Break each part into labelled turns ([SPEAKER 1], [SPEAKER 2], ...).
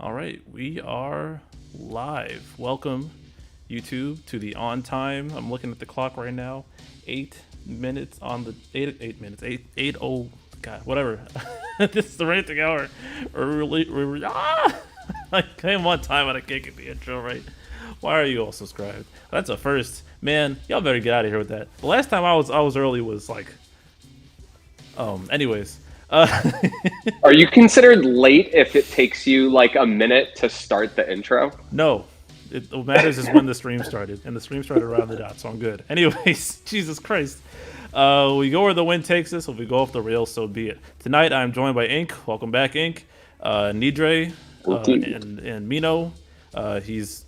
[SPEAKER 1] All right, we are live. Welcome, YouTube, to the on time. I'm looking at the clock right now. 8 minutes on the 8 minutes. 8 God, whatever. This is the ranting hour. I came on time and I can't get the intro right. Why are you all subscribed? That's a first, man. Y'all better get out of here with that. The last time I was early was like, anyways.
[SPEAKER 2] Are you considered late if it takes you like a minute to start the intro?
[SPEAKER 1] No. What matters is when the stream started, and the stream started around the dot, so I'm good. Anyways, Jesus Christ. We go where the wind takes us. If we go off the rails, so be it. Tonight, I'm joined by Ink. Welcome back, Ink. Nidre and Mino. He's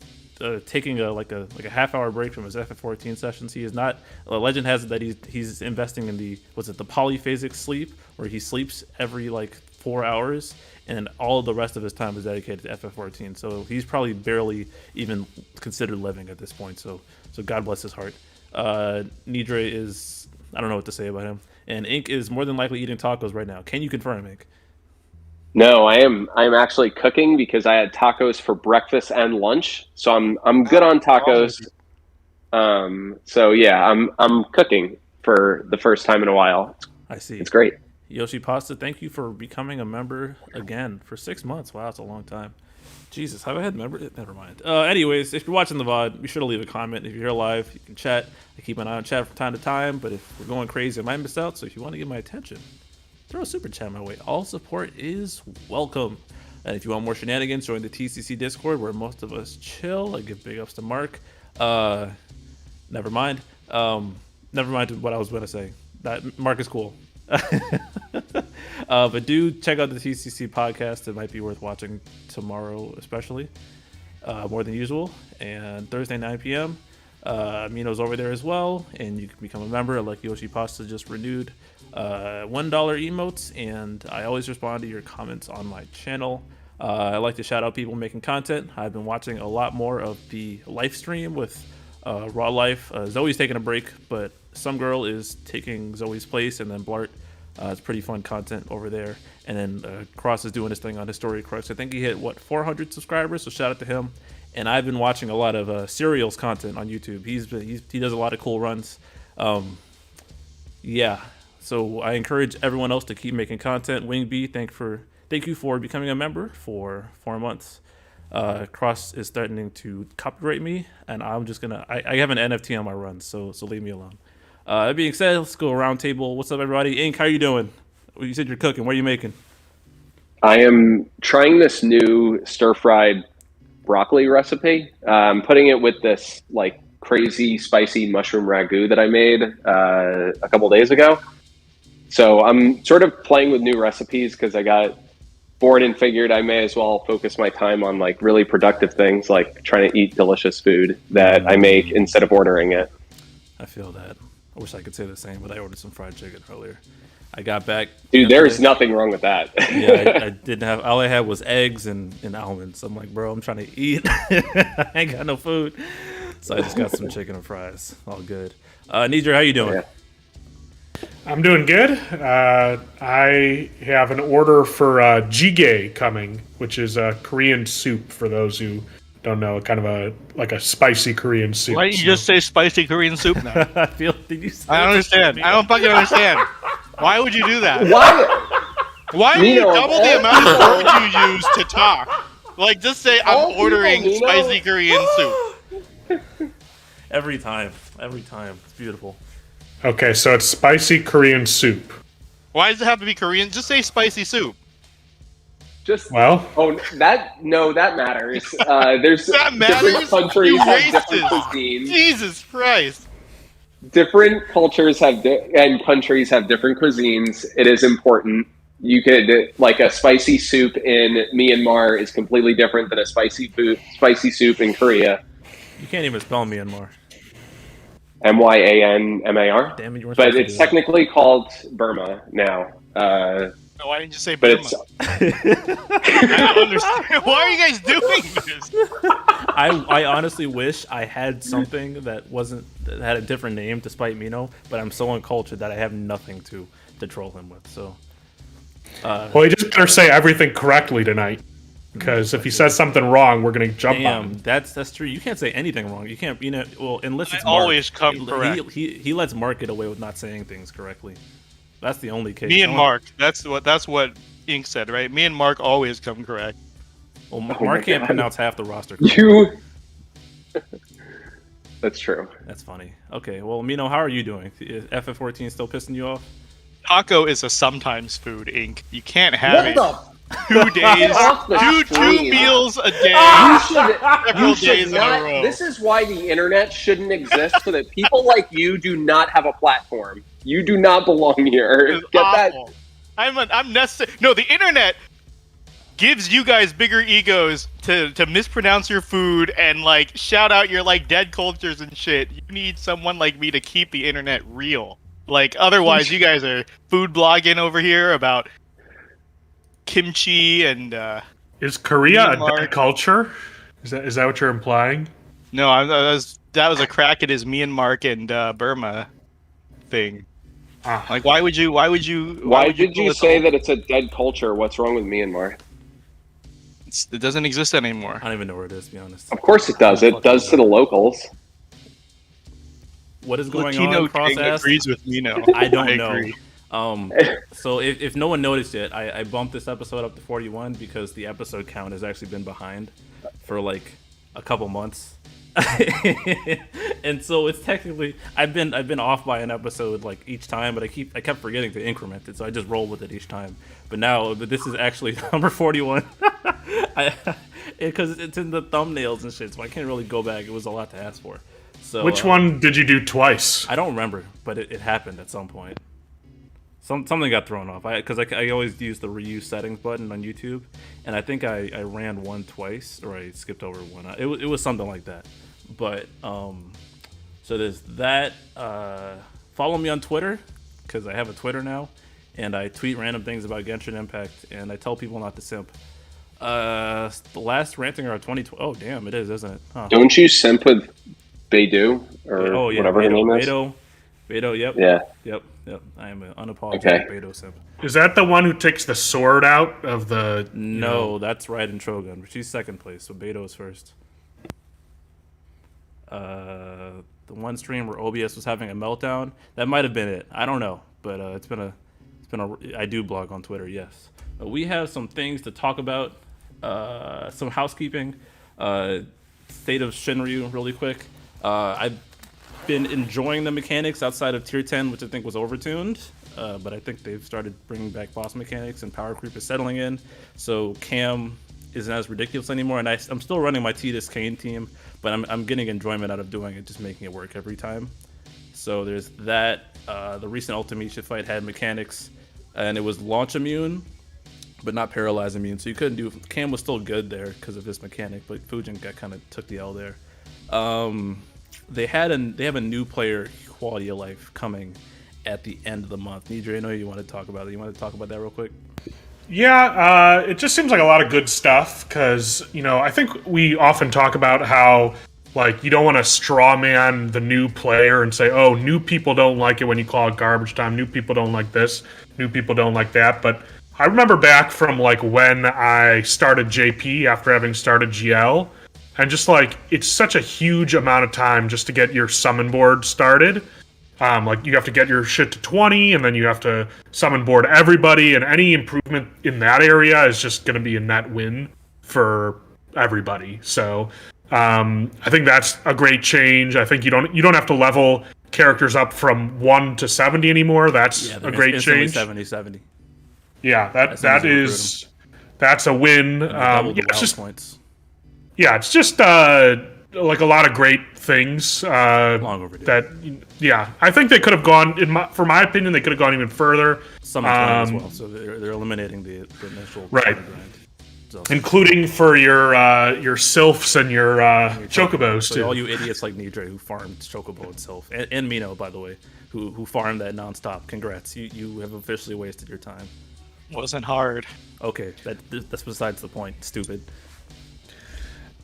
[SPEAKER 1] taking a half-hour break from his FF14 sessions. He is not. Legend has it that he's investing in the polyphasic sleep, where he sleeps every 4 hours, and all of the rest of his time is dedicated to FF14. So he's probably barely even considered living at this point. So God bless his heart. Nidre is, I don't know what to say about him, and Ink is more than likely eating tacos right now. Can you confirm, Ink?
[SPEAKER 2] No, I am actually cooking because I had tacos for breakfast and lunch. So I'm good on tacos. So yeah, I'm cooking for the first time in a while.
[SPEAKER 1] I see.
[SPEAKER 2] It's great.
[SPEAKER 1] Yoshi Pasta, thank you for becoming a member again for 6 months. Wow, that's a long time. Jesus, have I had member? Never mind. Anyways, if you're watching the VOD, be sure to leave a comment. If you're here live, you can chat. I keep an eye on chat from time to time, but if we're going crazy, I might miss out. So if you want to get my attention, throw a super chat my way. All support is welcome. And if you want more shenanigans, join the TCC Discord where most of us chill. I give big ups to Mark. Never mind. Never mind what I was going to say. That Mark is cool. But do check out the TCC podcast. It might be worth watching tomorrow, especially more than usual. And Thursday 9 p.m. Mino's over there as well, and you can become a member. Like Yoshi Pasta just renewed $1 emotes, and I always respond to your comments on my channel. I like to shout out people making content. I've been watching a lot more of the live stream with Raw Life. Zoe's taking a break, but Some Girl is taking Zoe's place, and then Blart. It's pretty fun content over there. And then Cross is doing his thing on History Crux. I think he hit 400 subscribers, so shout out to him. And I've been watching a lot of Serials content on YouTube. He does a lot of cool runs. Yeah, so I encourage everyone else to keep making content. Wing B, thank you for becoming a member for 4 months. Cross is threatening to copyright me, and I'm just gonna. I have an NFT on my run, so leave me alone. That being said, let's go round table. What's up, everybody? Ink, how you doing? You said you're cooking. What are you making?
[SPEAKER 2] I am trying this new stir-fried broccoli recipe. I'm putting it with this crazy spicy mushroom ragu that I made a couple days ago. So I'm sort of playing with new recipes because I got bored and figured I may as well focus my time on really productive things, like trying to eat delicious food that I make instead of ordering it.
[SPEAKER 1] I feel that. I wish I could say the same, but I ordered some fried chicken earlier. I got back.
[SPEAKER 2] Dude, there's nothing wrong with that.
[SPEAKER 1] Yeah, I didn't have. All I had was eggs and almonds. I'm like, bro, I'm trying to eat. I ain't got no food, so I just got some chicken and fries. All good. Nidra, how you doing?
[SPEAKER 3] Yeah. I'm doing good. I have an order for jjigae coming, which is a Korean soup. For those who don't know, kind of a spicy Korean soup.
[SPEAKER 4] Why didn't you just say spicy Korean soup now?
[SPEAKER 1] I did you say
[SPEAKER 4] I don't understand. I don't fucking understand. Why would you do that? Why do you double the amount of words you use to talk? Just say, I'm ordering spicy Korean soup.
[SPEAKER 1] Every time. It's beautiful.
[SPEAKER 3] Okay, so it's spicy Korean soup.
[SPEAKER 4] Why does it have to be Korean? Just say spicy soup.
[SPEAKER 2] That matters. There's
[SPEAKER 4] that matters?
[SPEAKER 2] Different countries have different cuisines.
[SPEAKER 4] Jesus Christ.
[SPEAKER 2] Different cultures and countries have different cuisines. It is important. You could a spicy soup in Myanmar is completely different than a spicy soup in Korea.
[SPEAKER 1] You can't even spell Myanmar.
[SPEAKER 2] Myanmar.
[SPEAKER 1] Damn it, you weren't
[SPEAKER 2] but
[SPEAKER 1] supposed to
[SPEAKER 2] it's
[SPEAKER 1] do that.
[SPEAKER 2] technically called Burma now.
[SPEAKER 4] Why didn't you say
[SPEAKER 2] But
[SPEAKER 4] Burma? I don't understand. Why are you guys doing this?
[SPEAKER 1] I honestly wish I had something that had a different name to spite Mino, but I'm so uncultured that I have nothing to troll him with. So,
[SPEAKER 3] Well, you just better say everything correctly tonight. Because if he says something wrong, we're gonna jump on him.
[SPEAKER 1] That's true. You can't say anything wrong. You can't, well, unless it's
[SPEAKER 4] I
[SPEAKER 1] Mark.
[SPEAKER 4] always come correct.
[SPEAKER 1] He lets Mark get away with not saying things correctly. That's the only case.
[SPEAKER 4] Me and Mark. That's what Ink said, right? Me and Mark always come correct.
[SPEAKER 1] Well, Mark can't pronounce half the roster.
[SPEAKER 2] That's true.
[SPEAKER 1] That's funny. Okay, well, Mino, how are you doing? Is FF14 still pissing you off?
[SPEAKER 4] Taco is a sometimes food, Ink. You can't have it. 2 days, two meals a day, several days in a row.
[SPEAKER 2] This is why the internet shouldn't exist, so that people like you do not have a platform. You do not belong here. Get
[SPEAKER 4] awful. That? I'm necessary. No, the internet gives you guys bigger egos to mispronounce your food and like shout out your like dead cultures and shit. You need someone like me to keep the internet real. Like otherwise, you guys are food blogging over here about kimchi and
[SPEAKER 3] is Korea a dead culture? Is that what you're implying?
[SPEAKER 4] No, that was a crack at his Myanmar and Burma thing. Like, why did you
[SPEAKER 2] say that it's a dead culture? What's wrong with Myanmar?
[SPEAKER 4] It doesn't exist anymore.
[SPEAKER 1] I don't even know where it is, to be honest.
[SPEAKER 2] Of course it does. It does to the locals.
[SPEAKER 1] What is going
[SPEAKER 4] Latino
[SPEAKER 1] on? Cross
[SPEAKER 4] agrees with Nino.
[SPEAKER 1] I don't know. So if no one noticed it, I bumped this episode up to 41 because the episode count has actually been behind for like a couple months. And so it's technically I've been off by an episode like each time, but I kept forgetting to increment it, so I just roll with it each time. But this is actually number 41. Because it's in the thumbnails and shit, so I can't really go back. It was a lot to ask for. So
[SPEAKER 3] which one did you do twice?
[SPEAKER 1] I don't remember, but it happened at some point. Something got thrown off. Because I always use the reuse settings button on YouTube, and I think I ran one twice, or I skipped over one. It was something like that. But so there's that. Follow me on Twitter, because I have a Twitter now, and I tweet random things about Genshin Impact, and I tell people not to simp. The last ranting are 2020. Oh damn, it is, isn't it? Huh.
[SPEAKER 2] Don't you simp with Beidou or whatever her name is?
[SPEAKER 1] Beidou, yep.
[SPEAKER 2] Yeah.
[SPEAKER 1] Yep. I am an unapologetic Beidou simp.
[SPEAKER 3] Is that the one who takes the sword out of the...
[SPEAKER 1] No, that's Raiden Shogun, but she's second place, so Beidou is first. The one stream where OBS was having a meltdown, that might have been it. I don't know, but it's been a. I do blog on Twitter, yes. We have some things to talk about. Some housekeeping. State of Shinryu, really quick. I've been enjoying the mechanics outside of Tier 10, which I think was overtuned. But I think they've started bringing back boss mechanics, and power creep is settling in. So Cam isn't as ridiculous anymore, and I'm still running my Tidus Kane team, but I'm getting enjoyment out of doing it, just making it work every time. So there's that. The recent Ultimate fight had mechanics, and it was launch immune, but not paralyze immune. So you couldn't do. Cam was still good there because of this mechanic, but Fujin kind of took the L there. They have a new player quality of life coming at the end of the month. Nidre, I know you want to talk about it. You want to talk about that real quick?
[SPEAKER 3] Yeah, it just seems like a lot of good stuff because, I think we often talk about how, like, you don't want to straw man the new player and say, oh, new people don't like it when you call it garbage time. New people don't like this. New people don't like that. But I remember back from, like, when I started JP after having started GL, and just, like, it's such a huge amount of time just to get your summon board started. Like, you have to get your shit to 20, and then you have to summon board everybody, and any improvement in that area is just going to be a net win for everybody. So, I think that's a great change. I think you don't have to level characters up from 1 to 70 anymore. That's a great change.
[SPEAKER 1] 70.
[SPEAKER 3] Yeah, that's a win. It's just points. Yeah, it's just like a lot of great things.
[SPEAKER 1] Long overdue.
[SPEAKER 3] I think they could have gone. For my opinion, they could have gone even further.
[SPEAKER 1] Some as well. So they're eliminating the initial
[SPEAKER 3] right,
[SPEAKER 1] grind. So.
[SPEAKER 3] Including for your sylphs and your chocobos
[SPEAKER 1] so
[SPEAKER 3] too.
[SPEAKER 1] All you idiots like Nidre who farmed chocobo and sylph, and Mino, by the way, who farmed that nonstop. Congrats, you have officially wasted your time.
[SPEAKER 4] Wasn't hard.
[SPEAKER 1] Okay, that's besides the point. Stupid.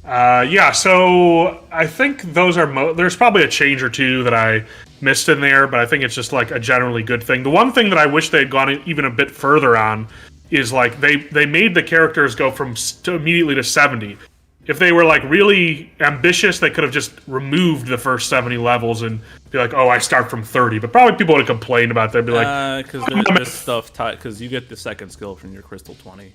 [SPEAKER 3] So I think those are there's probably a change or two that I missed in there, but I think it's just like a generally good thing. The one thing that I wish they had gone even a bit further on is like they made the characters go from immediately to 70. If they were like really ambitious, they could have just removed the first 70 levels and be like, "Oh, I start from 30." But probably people would have complained about that. Be like,
[SPEAKER 1] because there's stuff tied because you get the second skill from your Crystal 20.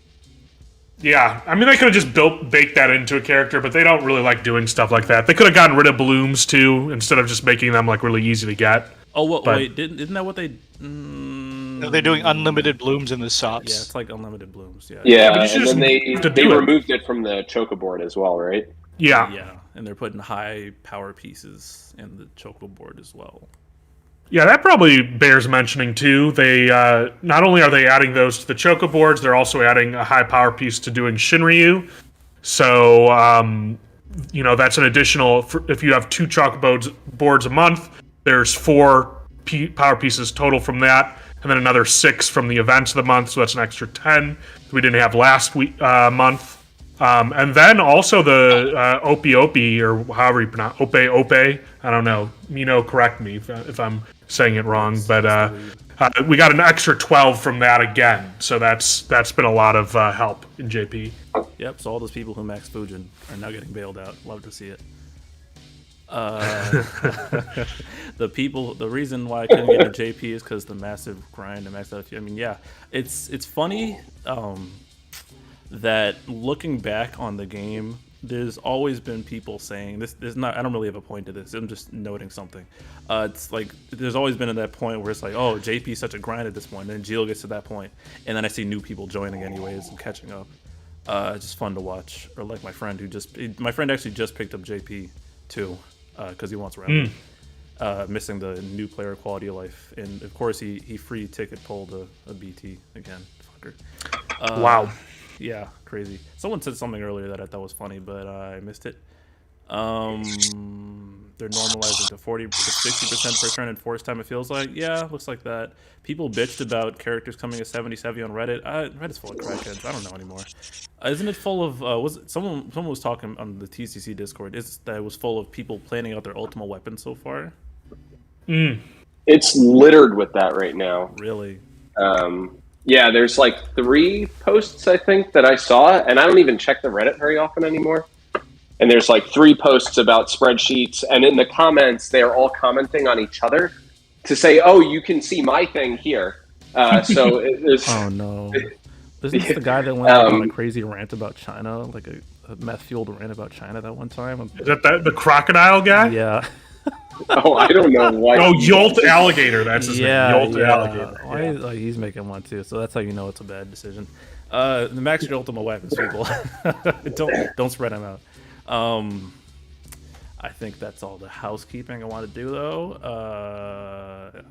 [SPEAKER 3] yeah, I mean, they could have just baked that into a character, but they don't really like doing stuff like that. They could have gotten rid of blooms too, instead of just making them like really easy to get.
[SPEAKER 1] Oh, wait, isn't that what they?
[SPEAKER 5] They're doing unlimited blooms in the shops.
[SPEAKER 1] Yeah, it's like unlimited blooms. Yeah.
[SPEAKER 2] Yeah,
[SPEAKER 3] but
[SPEAKER 2] and then they removed it from the choco board as well, right?
[SPEAKER 3] Yeah.
[SPEAKER 1] Yeah, and they're putting high power pieces in the choco board as well.
[SPEAKER 3] Yeah, that probably bears mentioning too. They not only are they adding those to the choco boards, they're also adding a high power piece to doing Shinryu. So that's an additional. If you have 2 choco boards a month, there's 4 power pieces total from that, and then another 6 from the events of the month. So that's an extra 10 that we didn't have last month. And then also the Opie, or however you pronounce Ope. I don't know. Mino, correct me if I'm saying it wrong. But we got an extra 12 from that again. So that's been a lot of help in JP.
[SPEAKER 1] Yep. So all those people who max Fujin are now getting bailed out. Love to see it. The reason why I couldn't get a JP is because the massive grind and max out. I mean, yeah, it's funny. That looking back on the game, there's always been people saying this. There's not. I don't really have a point to this. I'm just noting something. It's like there's always been at that point where it's like, oh, JP is such a grind at this point. And then Geo gets to that point, and then I see new people joining anyways and catching up. It's just fun to watch. Or like my friend my friend actually just picked up JP too, because he wants Rapid. Missing the new player quality of life, and of course he free ticket pulled a BT again. Fucker.
[SPEAKER 3] Wow.
[SPEAKER 1] Yeah, crazy. Someone said something earlier that I thought was funny, but I missed it. They're normalizing to 40 to 60% per turn in force time, it feels like. Yeah, looks like that. People bitched about characters coming at 70-70 on Reddit. Reddit's full of crackheads. I don't know anymore. Isn't it full of... someone was talking on the TCC Discord. That it was full of people planning out their ultimate weapon so far?
[SPEAKER 2] It's littered with that right now.
[SPEAKER 1] Really?
[SPEAKER 2] Yeah, there's like 3 posts, I think, that I saw, and I don't even check the Reddit very often anymore. And there's like 3 posts about spreadsheets, and in the comments, they're all commenting on each other to say, oh, you can see my thing here. So it's...
[SPEAKER 1] Oh, no. Isn't this the guy that went on a crazy rant about China, like a meth-fueled rant about China that one time?
[SPEAKER 3] Is that the crocodile guy?
[SPEAKER 1] Yeah.
[SPEAKER 2] Oh, I don't know what.
[SPEAKER 3] Oh, Yolt Alligator. That's his name. Yolt Alligator.
[SPEAKER 1] Why he's making one too. So that's how you know it's a bad decision. The max your ultimate weapons, people. don't spread them out. I think that's all the housekeeping I want to do, though.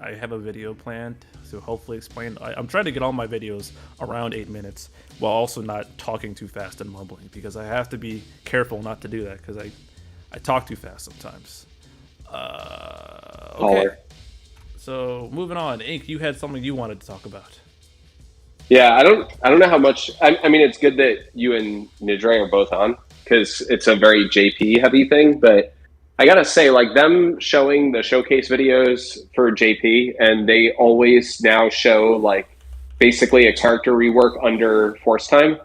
[SPEAKER 1] I have a video planned to hopefully explain. I'm trying to get all my videos around 8 minutes while also not talking too fast and mumbling, because I have to be careful not to do that, because I talk too fast sometimes. Okay. So moving on, Ink, you had something you wanted to talk about.
[SPEAKER 2] Yeah, I don't know how much. I mean, it's good that you and Nidre are both on, because it's a very JP heavy thing. But I gotta say, like, them showing the showcase videos for JP, and they always now show like basically a character rework under force time.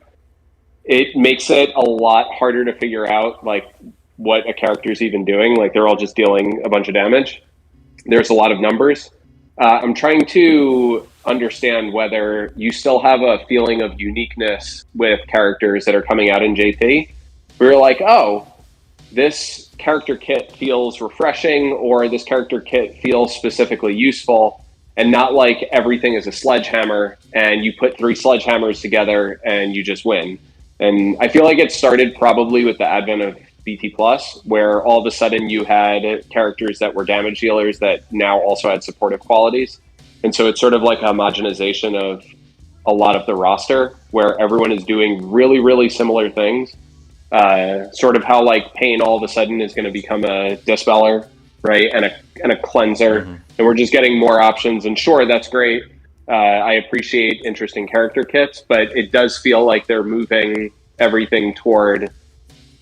[SPEAKER 2] It makes it a lot harder to figure out like what a character's even doing. Like, they're all just dealing a bunch of damage. There's a lot of numbers. I'm trying to understand whether you still have a feeling of uniqueness with characters that are coming out in JP. We're like, oh, this character kit feels refreshing, or this character kit feels specifically useful, and not like everything is a sledgehammer and you put 3 sledgehammers together and you just win. And I feel like it started probably with the advent of BT Plus, where all of a sudden you had characters that were damage dealers that now also had supportive qualities. And so it's sort of like a homogenization of a lot of the roster, where everyone is doing really, really similar things. Sort of how like Paine all of a sudden is going to become a dispeller, right? And a cleanser. Mm-hmm. And we're just getting more options. And sure, that's great. I appreciate interesting character kits, but it does feel like they're moving everything toward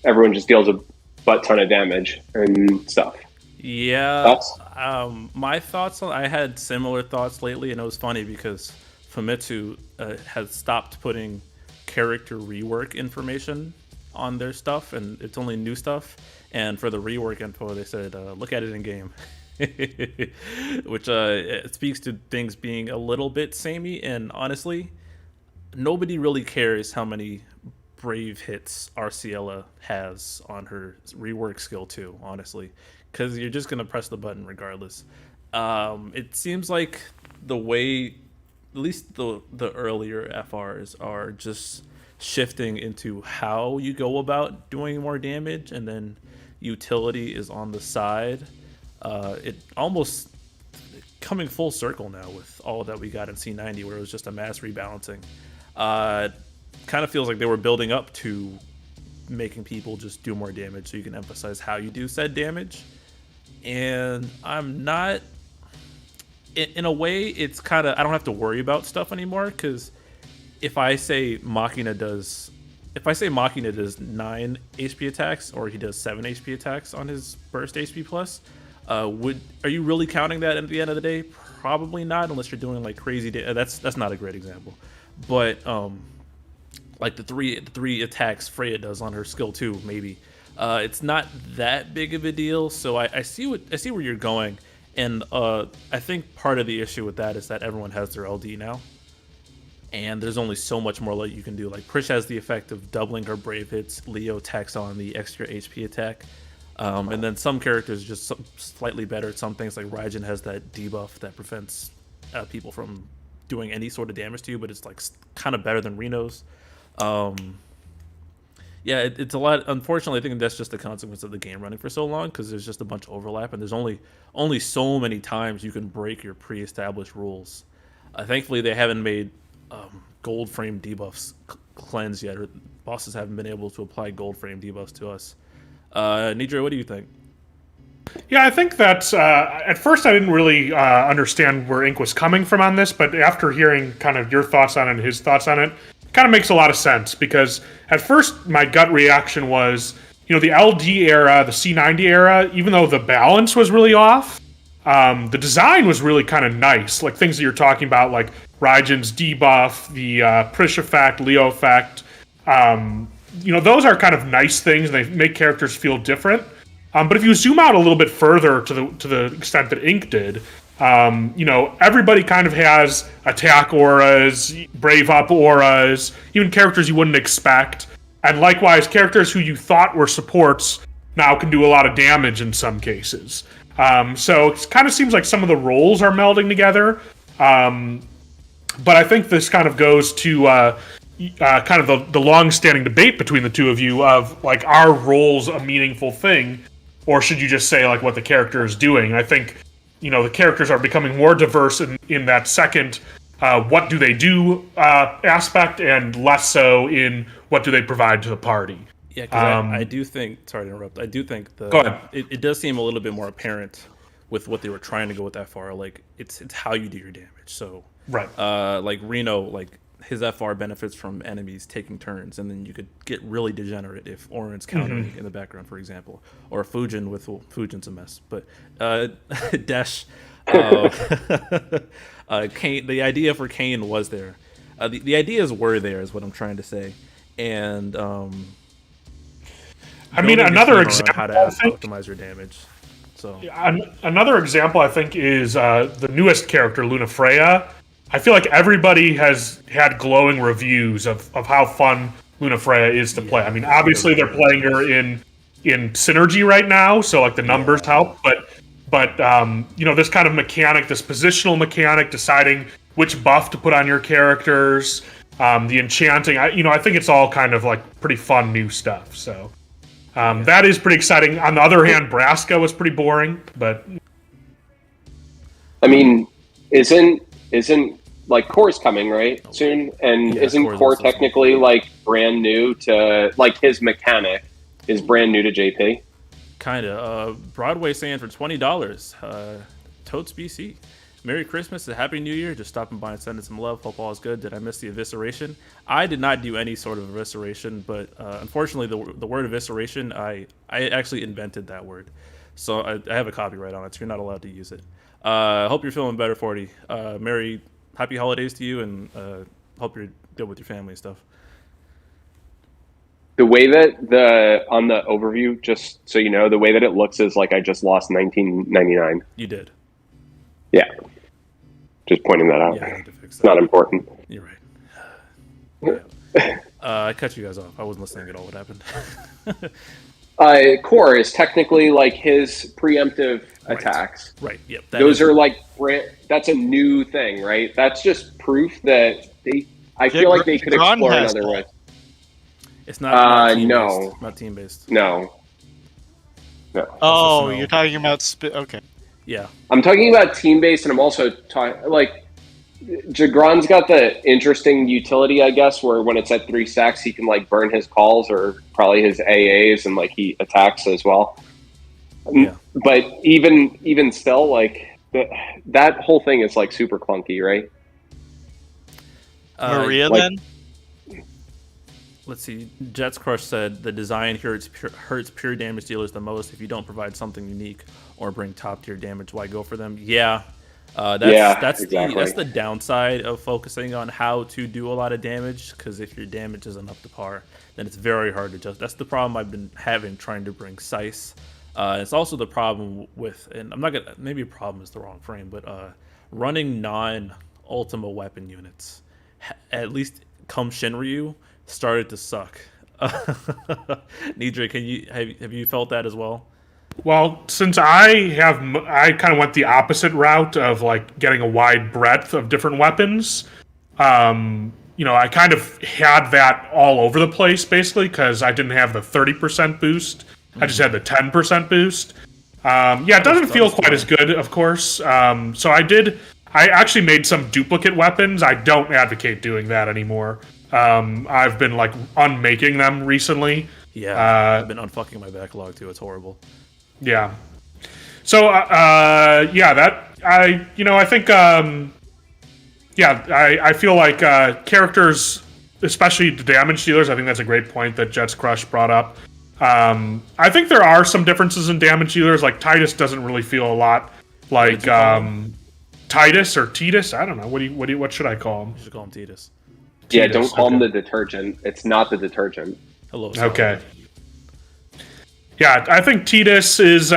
[SPEAKER 2] everyone just deals a butt ton of damage and stuff.
[SPEAKER 1] Yeah.
[SPEAKER 2] Thoughts?
[SPEAKER 1] My thoughts I had similar thoughts lately, and it was funny because Famitsu has stopped putting character rework information on their stuff, and it's only new stuff. And for the rework info, they said, look at it in game. Which it speaks to things being a little bit samey, and honestly, nobody really cares how many brave hits Arciela has on her rework skill too, honestly, because you're just gonna press the button regardless. It seems like the way, at least the earlier FRs are just shifting into how you go about doing more damage, and then utility is on the side. It almost coming full circle now with all that we got in C90, where it was just a mass rebalancing. Kind of feels like they were building up to making people just do more damage so you can emphasize how you do said damage. And I'm not, in a way, it's kind of, I don't have to worry about stuff anymore, because if I say Machina does 9 HP attacks, or he does 7 HP attacks on his burst HP plus, are you really counting that at the end of the day? Probably not, unless you're doing like crazy. That's not a great example, but like the three attacks Freya does on her skill 2, maybe it's not that big of a deal. So I see where you're going, and I think part of the issue with that is that everyone has their LD now, and there's only so much more that you can do. Like Prish has the effect of doubling her brave hits. Leo tacks on the extra HP attack. And then some characters just slightly better at some things, like Raijin has that debuff that prevents people from doing any sort of damage to you, but it's like kind of better than Reno's. Yeah, it's a lot. Unfortunately, I think that's just the consequence of the game running for so long, because there's just a bunch of overlap, and there's only so many times you can break your pre-established rules. Thankfully, they haven't made gold frame debuffs cleanse yet, or bosses haven't been able to apply gold frame debuffs to us. Nidra, what do you think?
[SPEAKER 3] Yeah, I think that's, at first I didn't really understand where Ink was coming from on this, but after hearing kind of your thoughts on it and his thoughts on it, it kind of makes a lot of sense, because at first my gut reaction was, the LD era, the C90 era, even though the balance was really off, the design was really kind of nice, like things that you're talking about, like Raijin's debuff, the Prish effect, Leo effect, those are kind of nice things. They make characters feel different. But if you zoom out a little bit further to the extent that Ink did, everybody kind of has attack auras, brave up auras, even characters you wouldn't expect. And likewise, characters who you thought were supports now can do a lot of damage in some cases. So it kind of seems like some of the roles are melding together. But I think this kind of goes to kind of the long-standing debate between the two of you of, like, are roles a meaningful thing, or should you just say, like, what the character is doing? I think, the characters are becoming more diverse in that second what do they do aspect, and less so in what do they provide to the party.
[SPEAKER 1] Yeah, because I do think, sorry to interrupt, I do think
[SPEAKER 3] Go ahead.
[SPEAKER 1] It does seem a little bit more apparent with what they were trying to go with that far. Like, it's how you do your damage. So,
[SPEAKER 3] right.
[SPEAKER 1] Like Reno, like, his FR benefits from enemies taking turns, and then you could get really degenerate if Orin's countering in the background, for example, or Fujin Fujin's a mess. But Dash, Kane, the idea for Kane was there. The ideas were there, is what I'm trying to say, and
[SPEAKER 3] I mean, another example,
[SPEAKER 1] how to optimize your damage. So
[SPEAKER 3] another example, I think, is the newest character, Luna Freya. I feel like everybody has had glowing reviews of how fun Luna Freya is to play. I mean, obviously they're playing her in Synergy right now, so like the numbers help. But this kind of mechanic, this positional mechanic, deciding which buff to put on your characters, the enchanting. I think it's all kind of like pretty fun new stuff. So that is pretty exciting. On the other hand, Braska was pretty boring, but
[SPEAKER 2] I mean, isn't like Core's coming right soon, and isn't Core technically like brand new to, like, his mechanic is brand new to JP?
[SPEAKER 1] Kinda. Broadway saying for $20, Totes BC. Merry Christmas and Happy New Year. Just stopping by and sending some love. Hope all is good. Did I miss the evisceration? I did not do any sort of evisceration, but unfortunately the word evisceration, I actually invented that word. So I have a copyright on it, so you're not allowed to use it. Hope you're feeling better, 40. Merry happy holidays to you, and hope you're good with your family and stuff.
[SPEAKER 2] The way that on the overview, just so you know, the way that it looks is like I just lost 1999.
[SPEAKER 1] You did.
[SPEAKER 2] Yeah. Just pointing that out.
[SPEAKER 1] Yeah, I need to fix
[SPEAKER 2] It's
[SPEAKER 1] that.
[SPEAKER 2] not important.
[SPEAKER 1] You're right. Yeah. I cut you guys off. I wasn't listening at all. What happened?
[SPEAKER 2] Core is technically like his preemptive attacks.
[SPEAKER 1] Right. Yep.
[SPEAKER 2] Those are like that's a new thing, right? That's just proof that I feel like they could explore another way.
[SPEAKER 1] It's not team
[SPEAKER 2] no.
[SPEAKER 1] based. Not team based.
[SPEAKER 2] No.
[SPEAKER 5] Oh, you're talking about okay.
[SPEAKER 1] Yeah.
[SPEAKER 2] I'm talking about team based, and I'm also talking like Jagron's got the interesting utility, I guess, where when it's at 3 stacks, he can like burn his calls or probably his AAs, and like he attacks as well.
[SPEAKER 1] Yeah.
[SPEAKER 2] But even still, like that whole thing is like super clunky, right?
[SPEAKER 5] Maria, then.
[SPEAKER 1] Let's see. Jets Crush said the design hurts pure damage dealers the most. If you don't provide something unique or bring top tier damage, why go for them? Yeah. That's the downside of focusing on how to do a lot of damage, because if your damage isn't up to par, then it's very hard to just. That's the problem I've been having trying to bring Sice. It's also the problem with, and I'm not gonna, maybe problem is the wrong frame, but running non-Ultima weapon units, at least come Shinryu, started to suck. Nidra, have you felt that as well?
[SPEAKER 3] Well, since I kind of went the opposite route of like getting a wide breadth of different weapons. I kind of had that all over the place basically because I didn't have the 30% boost. I just had the 10% boost. It doesn't feel quite as good, of course. So I actually made some duplicate weapons. I don't advocate doing that anymore. I've been like unmaking them recently.
[SPEAKER 1] Yeah, I've been unfucking my backlog too. It's horrible.
[SPEAKER 3] Yeah. So I think I feel like characters, especially the damage dealers. I think that's a great point that Jets Crush brought up. I think there are some differences in damage dealers. Like Titus doesn't really feel a lot like Titus or Titus. I don't know. What should I call him?
[SPEAKER 1] You should call him Titus.
[SPEAKER 2] Yeah, don't call him the detergent. It's not the detergent.
[SPEAKER 1] Hello. Sorry.
[SPEAKER 3] Okay. Yeah, I think Titus is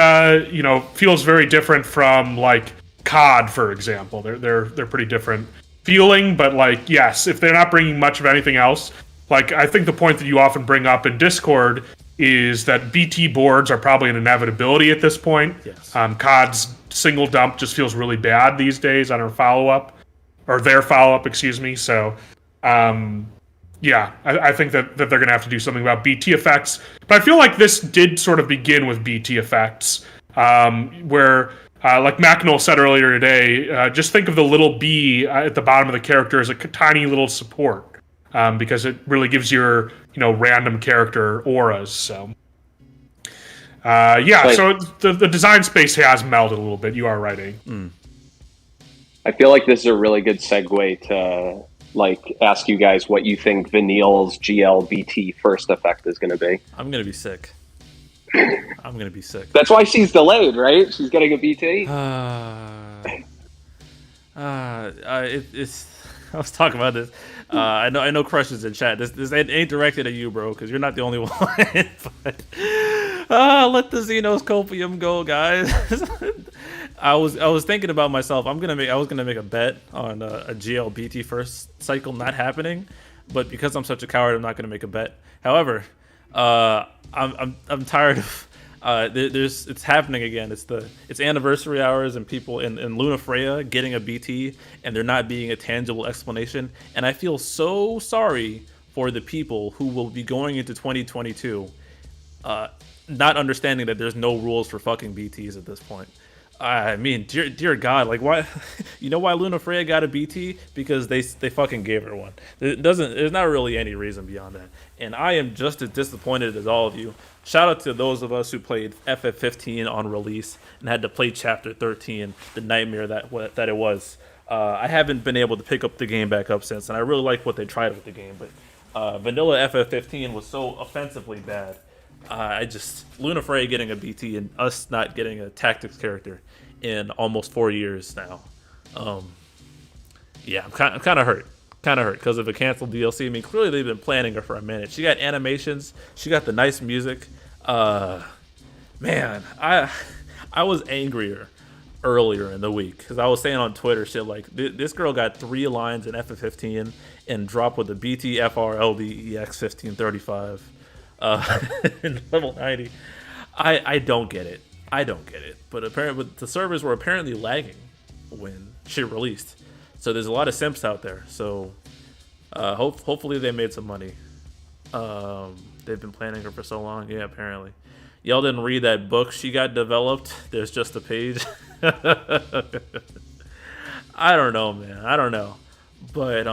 [SPEAKER 3] feels very different from like COD, for example. They're pretty different feeling, but like yes, if they're not bringing much of anything else, like I think the point that you often bring up in Discord is that BT boards are probably an inevitability at this point.
[SPEAKER 1] Yes.
[SPEAKER 3] COD's single dump just feels really bad these days on our follow-up, or their follow-up, excuse me. So, I think that they're going to have to do something about BT effects. But I feel like this did sort of begin with BT effects, where, like Macnol said earlier today, just think of the little B at the bottom of the character as a tiny little support, because it really gives your random character auras. So, so the design space has melded a little bit. You are right, A.
[SPEAKER 2] I feel like this is a really good segue to like ask you guys what you think Vanille's GLBT first effect is going to be.
[SPEAKER 1] I'm going to be sick.
[SPEAKER 2] That's why she's delayed, right? She's getting a BT.
[SPEAKER 1] I was talking about this. I know Crush is in chat. This ain't directed at you, bro, because you're not the only one. But let the Xenoscopium go, guys. I was thinking about myself. I was gonna make a bet on a GLBT first cycle not happening, but because I'm such a coward, I'm not gonna make a bet. However, I'm tired of. It's happening again. It's anniversary hours and people in Luna Freya getting a BT and there not being a tangible explanation. And I feel so sorry for the people who will be going into 2022, not understanding that there's no rules for fucking BTs at this point. I mean, dear God, like why? You know why Luna Freya got a BT? Because they fucking gave her one. There's not really any reason beyond that. And I am just as disappointed as all of you. Shout out to those of us who played FF15 on release and had to play Chapter 13, the nightmare that it was. I haven't been able to pick up the game back up since, and I really like what they tried with the game. But vanilla FF15 was so offensively bad. Luna Freya getting a BT and us not getting a tactics character in almost 4 years now. Yeah, I'm kind of hurt. Kind of hurt because of a canceled DLC. I mean, clearly they've been planning her for a minute. She got animations. She got the nice music. Man, I was angrier earlier in the week because I was saying on Twitter shit like this girl got 3 lines in FF15 and dropped with the BTFRLDEX 1535 in level 90. I don't get it. I don't get it. But apparently, the servers were apparently lagging when shit released. So there's a lot of simps out there. So hopefully they made some money. They've been planning her for so long. Yeah, apparently. Y'all didn't read that book she got developed. There's just a page. I don't know, man. I don't know. But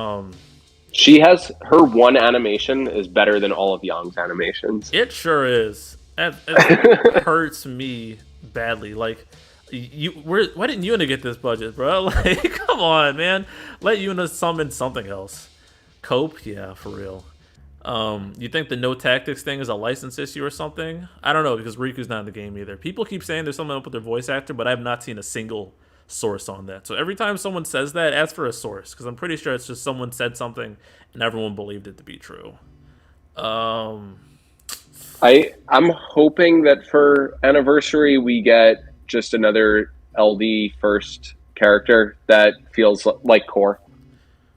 [SPEAKER 2] she has her one animation is better than all of Yang's animations.
[SPEAKER 1] It sure is. It hurts me badly. Like, why didn't Yuna get this budget, bro? Like, come on, man. Let Yuna summon something else. Cope? Yeah, for real. You think the no tactics thing is a license issue or something? I don't know, because Riku's not in the game either. People keep saying there's something up with their voice actor, but I have not seen a single source on that. So every time someone says that, ask for a source, because I'm pretty sure it's just someone said something and everyone believed it to be true. I'm
[SPEAKER 2] hoping that for anniversary we get just another LD first character that feels like core.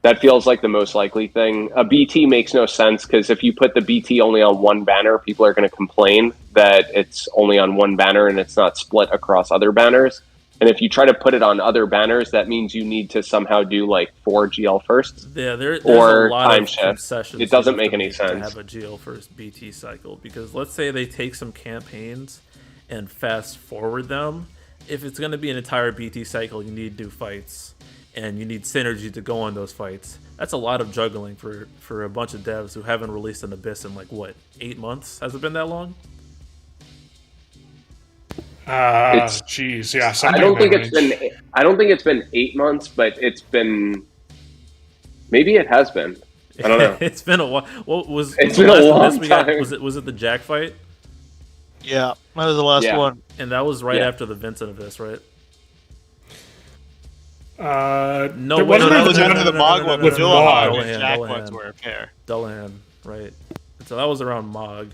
[SPEAKER 2] That feels like the most likely thing. A BT makes no sense because if you put the BT only on one banner, people are going to complain that it's only on one banner and it's not split across other banners. And if you try to put it on other banners, that means you need to somehow do like 4 GL first.
[SPEAKER 1] Yeah, there's
[SPEAKER 2] or
[SPEAKER 1] a lot
[SPEAKER 2] time
[SPEAKER 1] of
[SPEAKER 2] shift.
[SPEAKER 1] concessions.
[SPEAKER 2] It doesn't make any sense
[SPEAKER 1] to have a GL first BT cycle because let's say they take some campaigns and fast forward them. If it's going to be an entire BT cycle, you need new fights. And you need synergy to go on those fights. That's a lot of juggling for a bunch of devs who haven't released an Abyss in like what, 8 months? Has it been that long?
[SPEAKER 3] Jeez, yeah.
[SPEAKER 2] I don't think it's been. I don't think it's been 8 months, but it's been. Maybe it has been. I don't know.
[SPEAKER 1] It's been a while. What was?
[SPEAKER 2] It's been a long time.
[SPEAKER 1] Was it the Jack fight?
[SPEAKER 5] Yeah, that was the last one.
[SPEAKER 1] And that was right after the Vincent Abyss, right?
[SPEAKER 3] No,
[SPEAKER 5] that was after the Mog one
[SPEAKER 3] with Mog.
[SPEAKER 5] and Jack ones were a pair.
[SPEAKER 1] Dullahan, right. So that was around Mog.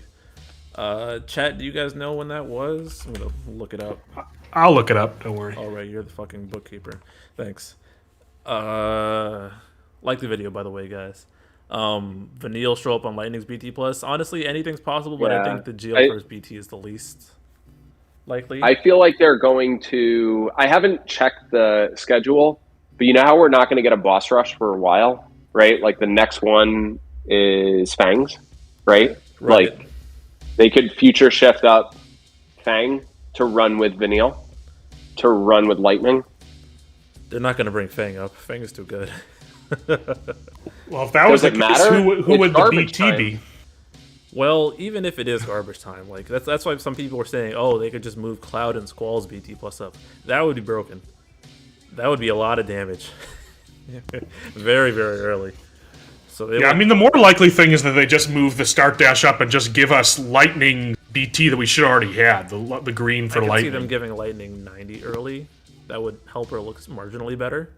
[SPEAKER 1] Chat, do you guys know when that was? I'm gonna look it up.
[SPEAKER 3] I'll look it up, don't worry.
[SPEAKER 1] All right, you're the fucking bookkeeper. Thanks. Like the video, by the way, guys. Vanille show up on Lightning's BT Plus. Honestly, anything's possible, but I think the GL first BT is the least likely.
[SPEAKER 2] I feel like they're going to. I haven't checked the schedule, but you know how we're not going to get a boss rush for a while, right? Like the next one is Fangs, right? Like they could future shift up Fang to run with Vanille, to run with Lightning.
[SPEAKER 1] They're not going to bring Fang up. Fang is too good.
[SPEAKER 3] Well, if that was the case, who would the BT be?
[SPEAKER 1] Well, even if it is garbage time, like that's why some people were saying, oh, they could just move Cloud and Squall's BT plus up. That would be broken. That would be a lot of damage. Very, very early. So
[SPEAKER 3] I mean, the more likely thing is that they just move the start dash up and just give us Lightning BT that we should already had, the green for Lightning. I
[SPEAKER 1] can see them giving Lightning 90 early. That would help her look marginally better.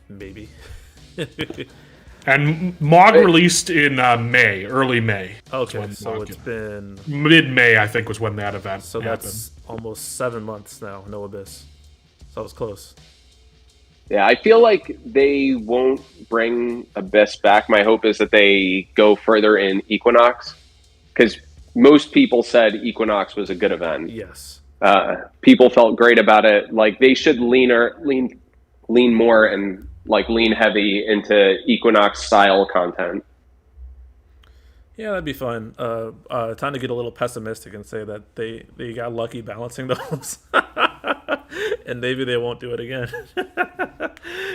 [SPEAKER 1] Maybe.
[SPEAKER 3] And Mog released in May, early May.
[SPEAKER 1] Okay, so it's been...
[SPEAKER 3] Mid-May, I think, was when that event
[SPEAKER 1] happened. That's almost 7 months now, no Abyss. So I was close.
[SPEAKER 2] Yeah, I feel like they won't bring Abyss back. My hope is that they go further in Equinox. Because most people said Equinox was a good event.
[SPEAKER 1] Yes.
[SPEAKER 2] People felt great about it. Like, they should lean more and... like lean heavy into Equinox style content.
[SPEAKER 1] Yeah, that'd be fun. Time to get a little pessimistic and say that they got lucky balancing those, and maybe they won't do it again.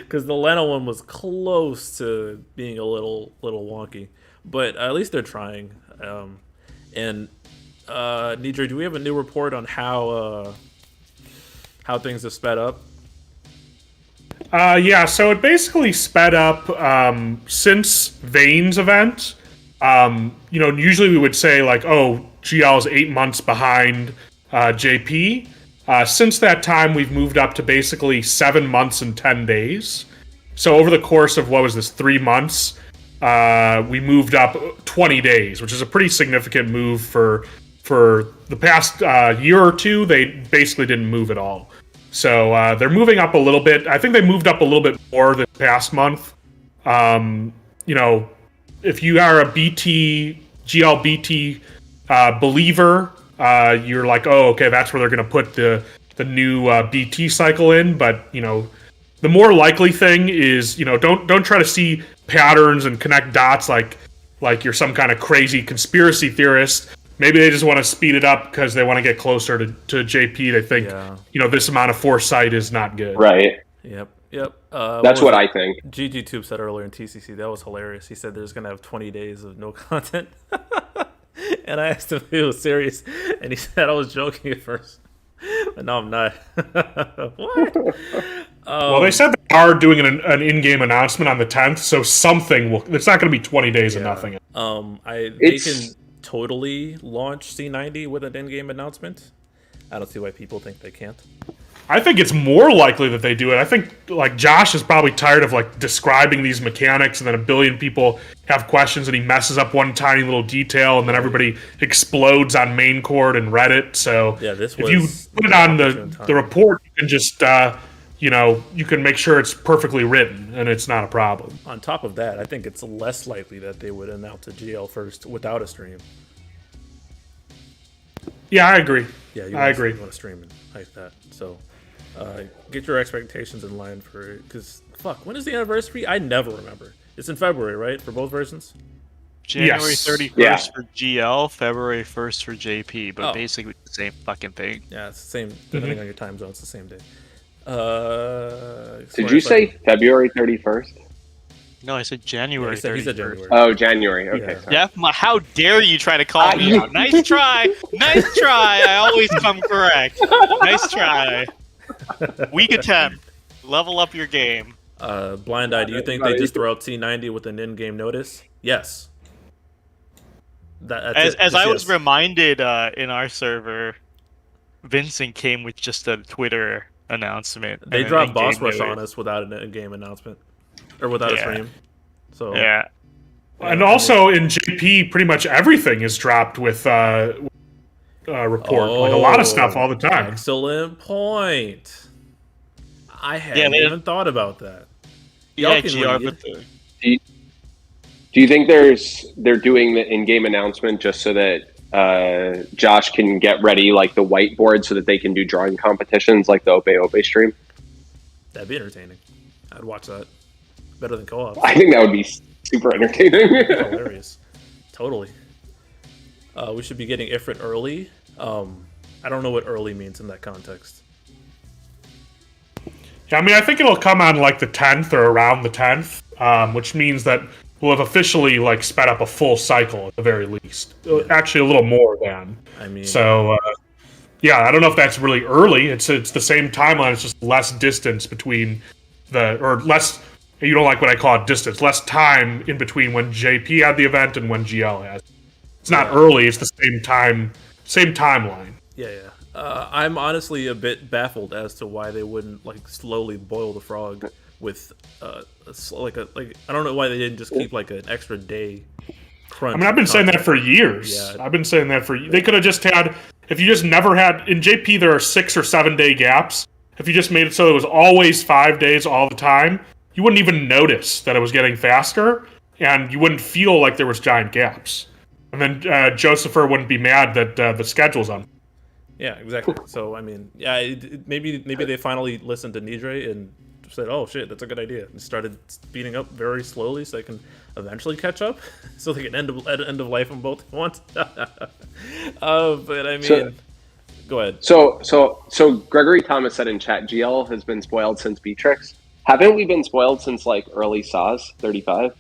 [SPEAKER 1] Because the Lena one was close to being a little wonky, but at least they're trying. And Nidra, do we have a new report on how things have sped up?
[SPEAKER 3] Yeah, so it basically sped up since Vane's event. Usually we would say like, oh, GL is 8 months behind JP. Since that time, we've moved up to basically 7 months and 10 days. So over the course of, 3 months, we moved up 20 days, which is a pretty significant move for the past year or two. They basically didn't move at all. So they're moving up a little bit. I think they moved up a little bit more this past month. If you are a GLBT believer, you're like, oh, okay, that's where they're going to put the new BT cycle in. But the more likely thing is, don't try to see patterns and connect dots like you're some kind of crazy conspiracy theorist. Maybe they just want to speed it up because they want to get closer to JP. They think, this amount of foresight is not good.
[SPEAKER 2] Right.
[SPEAKER 1] Yep.
[SPEAKER 2] That's what I think.
[SPEAKER 1] GG Tube said earlier in TCC, that was hilarious. He said there's going to have 20 days of no content. And I asked him if he was serious. And he said I was joking at first. But no, I'm not. What?
[SPEAKER 3] Well, they said they are doing an in-game announcement on the 10th, so something will... It's not going to be 20 days of nothing.
[SPEAKER 1] They can totally launch C90 with an in-game announcement. I don't see why people think they can't.
[SPEAKER 3] I think it's more likely that they do it. I think Josh is probably tired of describing these mechanics, and then a billion people have questions, and he messes up one tiny little detail, and then everybody explodes on main court and Reddit. So if you put it on the report, you can just you can make sure it's perfectly written, and it's not a problem.
[SPEAKER 1] On top of that, I think it's less likely that they would announce a GL first without a stream.
[SPEAKER 3] Yeah, I agree.
[SPEAKER 1] Yeah,
[SPEAKER 3] I agree.
[SPEAKER 1] You want to stream and hype that. So get your expectations in line for it. Because, when is the anniversary? I never remember. It's in February, right? For both versions?
[SPEAKER 5] January 31st for GL, February 1st for JP, but basically the same fucking thing.
[SPEAKER 1] Yeah, it's the same. Depending on your time zone, it's the same day.
[SPEAKER 2] Did you say February 31st?
[SPEAKER 5] No, I said January 31st.
[SPEAKER 1] He said January.
[SPEAKER 2] Oh, January. Okay.
[SPEAKER 5] Yeah, how dare you try to call me out? Nice try. Nice try. I always come correct. Nice try. Week attempt. Level up your game.
[SPEAKER 1] Blind Eye, do you think they just throw out C90 with an in-game notice? Yes.
[SPEAKER 5] As I was reminded in our server, Vincent came with just a Twitter announcement.
[SPEAKER 1] They dropped Boss Rush on us without an in-game announcement. Or without a stream. So
[SPEAKER 3] and also in JP, pretty much everything is dropped with report. A lot of stuff all the time.
[SPEAKER 1] Excellent point. I hadn't even thought about that.
[SPEAKER 5] Yeah,
[SPEAKER 2] do you think they're doing the in-game announcement just so that Josh can get ready the whiteboard so that they can do drawing competitions like the Ope Ope stream?
[SPEAKER 1] That'd be entertaining. I'd watch that. Better than co-op.
[SPEAKER 2] I think that would be super entertaining.
[SPEAKER 1] Hilarious. Totally. We should be getting Ifrit early. I don't know what early means in that context.
[SPEAKER 3] Yeah, I think it'll come on the 10th or around the 10th, which means that we'll have officially sped up a full cycle at the very least. Actually, a little more than. So, I don't know if that's really early. It's the same timeline. It's just less distance between less. You don't like what I call it distance. Less time in between when JP had the event and when GL has. It's not early. It's the same time, same timeline.
[SPEAKER 1] Yeah. I'm honestly a bit baffled as to why they wouldn't slowly boil the frog with I don't know why they didn't just keep an extra day crunch.
[SPEAKER 3] I've been saying that for years.
[SPEAKER 1] Yeah.
[SPEAKER 3] I've been saying that they could have just had, if you just never had, in JP there are 6 or 7 day gaps. If you just made it so it was always 5 days all the time, you wouldn't even notice that it was getting faster, and you wouldn't feel like there was giant gaps. And then Josepher wouldn't be mad that the schedule's on.
[SPEAKER 1] Yeah, exactly. So, maybe they finally listened to Nidre and said, oh, shit, that's a good idea. And started speeding up very slowly so they can eventually catch up. So they can end of life on both at once. Go ahead.
[SPEAKER 2] So Gregory Thomas said in chat, GL has been spoiled since Beatrix. Haven't we been spoiled since early SAS 35?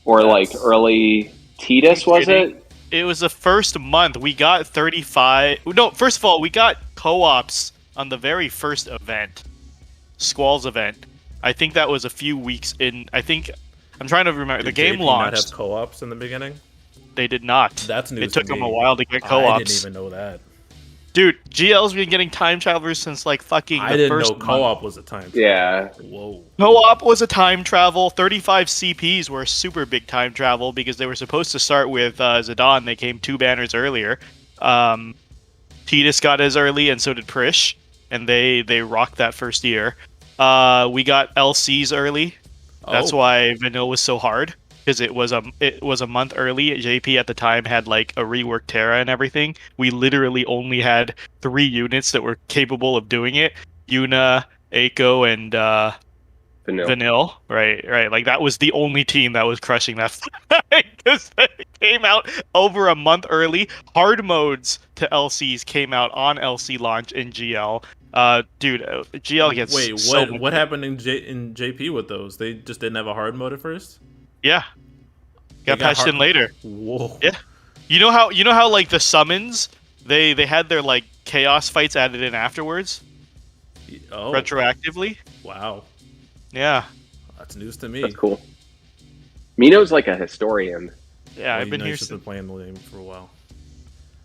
[SPEAKER 2] Or early Titus, was it?
[SPEAKER 5] It was the first month. We got 35. No, first of all, we got co-ops on the very first event. Squall's event. I think that was a few weeks in. I'm trying to remember. The game
[SPEAKER 1] JP
[SPEAKER 5] launched.
[SPEAKER 1] Not have co-ops in the beginning?
[SPEAKER 5] They did not.
[SPEAKER 1] That's news.
[SPEAKER 5] It took
[SPEAKER 1] to me.
[SPEAKER 5] them a while to get co-ops.
[SPEAKER 1] I didn't even know that.
[SPEAKER 5] Dude, GL's been getting time travelers since like fucking
[SPEAKER 1] I
[SPEAKER 5] the
[SPEAKER 1] didn't
[SPEAKER 5] first
[SPEAKER 1] know co-op was a time travel.
[SPEAKER 2] Yeah.
[SPEAKER 1] Whoa.
[SPEAKER 5] Co-op was a time travel. 35 CPs were a super big time travel because they were supposed to start with Zidane. They came 2 banners earlier. Tidus got as early, and so did Prish, and they rocked that first year. We got LCs early. That's why Vanilla was so hard, because it was a month early. JP at the time had like a reworked Terra and everything. We literally only had 3 units that were capable of doing it: Yuna, Eiko, and Vanilla. Right. Like that was the only team that was crushing that because it came out over a month early. Hard modes to LCs came out on LC launch in GL. Dude, GL gets
[SPEAKER 1] what happened in JP with those? They just didn't have a hard mode at first.
[SPEAKER 5] Yeah, got patched in later.
[SPEAKER 1] Whoa.
[SPEAKER 5] Yeah, you know how like the summons they had their like chaos fights added in afterwards, retroactively.
[SPEAKER 1] Wow.
[SPEAKER 5] Yeah,
[SPEAKER 1] that's news to me.
[SPEAKER 2] That's cool. Mino's like a historian.
[SPEAKER 5] Yeah, I've been here.
[SPEAKER 1] Been playing the game for a while.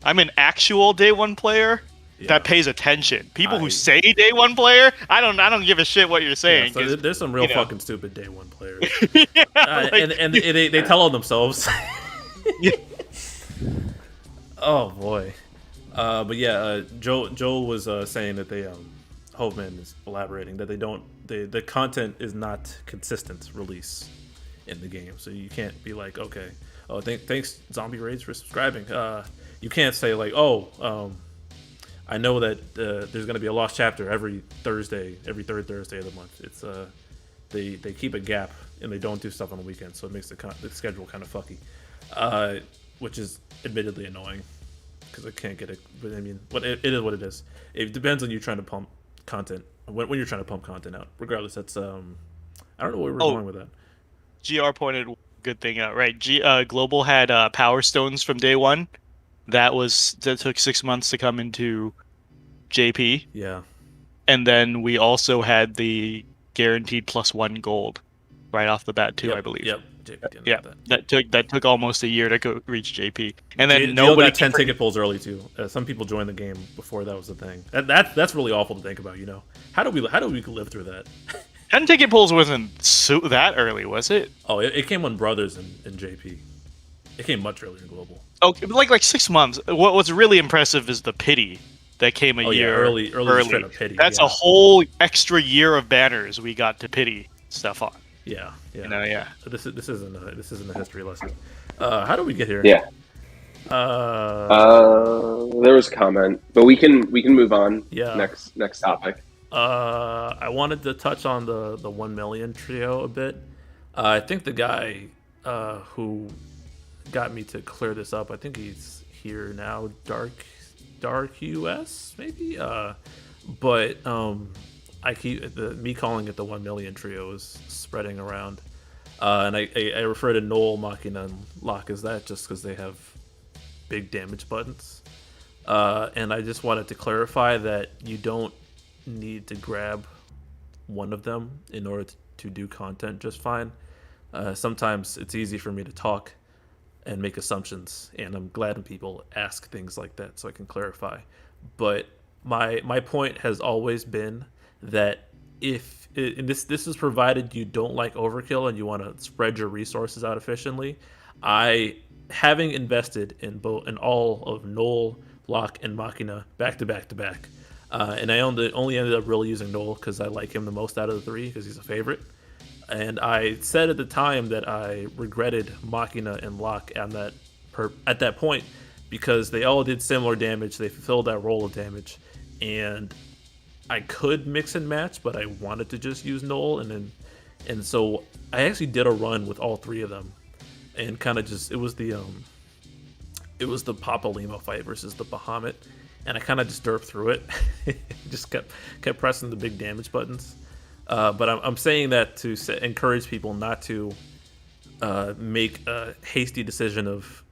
[SPEAKER 5] I'm an actual day one player that pays attention. People who say day one player, I don't give a shit what you're saying.
[SPEAKER 1] Yeah, so there's some real fucking stupid day one players.
[SPEAKER 5] And
[SPEAKER 1] they tell on themselves. Oh boy. But yeah, Joel was saying that they Hoveman is elaborating that the content is not consistent release in the game, so you can't be like, okay, thanks Zombie Raids for subscribing. You can't say like, I know that there's going to be a lost chapter every third Thursday of the month. It's they keep a gap and they don't do stuff on the weekend, so it makes the schedule kind of fucky, which is admittedly annoying because I can't get it. But I mean, it is what it is. It depends on you trying to pump content when you're trying to pump content out. Regardless, that's I don't know where we're going with that.
[SPEAKER 5] GR pointed a good thing out, right? Global had Power Stones from day one. That took 6 months to come into JP.
[SPEAKER 1] Yeah.
[SPEAKER 5] And then we also had the guaranteed +1 gold right off the bat too, I believe.
[SPEAKER 1] Yep. JP didn't have
[SPEAKER 5] that took almost a year to go reach JP. And then
[SPEAKER 1] nobody got 10 ticket pulls early too. Some people joined the game before that was the thing. That's really awful to think about, you know. How do we live through that?
[SPEAKER 5] 10 ticket pulls wasn't that early, was it?
[SPEAKER 1] Oh, it came on Brothers in JP. It came much earlier in Global.
[SPEAKER 5] Okay, like 6 months. What's really impressive is the pity that came a year
[SPEAKER 1] early. Straight up pity.
[SPEAKER 5] That's a whole extra year of banners we got to pity stuff on.
[SPEAKER 1] Yeah.
[SPEAKER 5] You know, yeah.
[SPEAKER 1] This isn't a history lesson. How do we get here?
[SPEAKER 2] Yeah. There was a comment, but we can move on.
[SPEAKER 1] Yeah.
[SPEAKER 2] Next topic.
[SPEAKER 1] I wanted to touch on the 1 million trio a bit. I think the guy who got me to clear this up, I think he's here now, Dark US maybe. But I keep me calling it the 1 million trio is spreading around, and I refer to Null, Machina, and Lock as that just because they have big damage buttons. And I just wanted to clarify that you don't need to grab one of them in order to do content just fine. Sometimes it's easy for me to talk and make assumptions, and I'm glad when people ask things like that so I can clarify. But my point has always been that if and this is provided you don't like overkill and you want to spread your resources out efficiently. Having invested in all of Null, Lock, and Machina back to back, and I only ended up really using Null because I like him the most out of the 3 because he's a favorite. And I said at the time that I regretted Machina and Lock at that point because they all did similar damage. They fulfilled that role of damage, and I could mix and match, but I wanted to just use Null, and so I actually did a run with all 3 of them, and kind of just it was the Papa Lima fight versus the Bahamut, and I kind of just derped through it, just kept pressing the big damage buttons. But I'm saying that to encourage people not to make a hasty decision of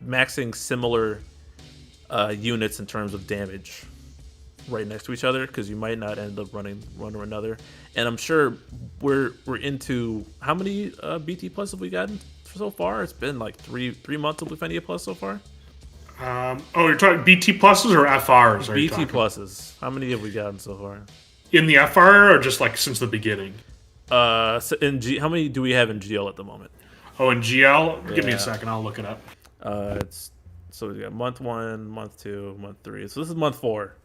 [SPEAKER 1] maxing similar units in terms of damage right next to each other, because you might not end up running one or another. And I'm sure we're into how many BT plus have we gotten so far? It's been like three months of Lufenia plus so far.
[SPEAKER 3] You're talking BT pluses or FRs? Are you
[SPEAKER 1] BT
[SPEAKER 3] talking?
[SPEAKER 1] pluses. How many have we gotten so far?
[SPEAKER 3] In the FR or just like since the beginning?
[SPEAKER 1] So how many do we have in GL at the moment?
[SPEAKER 3] Oh, in GL? Give me
[SPEAKER 1] Yeah.
[SPEAKER 3] a second. I'll look it up.
[SPEAKER 1] So we got month 1, month 2, month 3. So this is month 4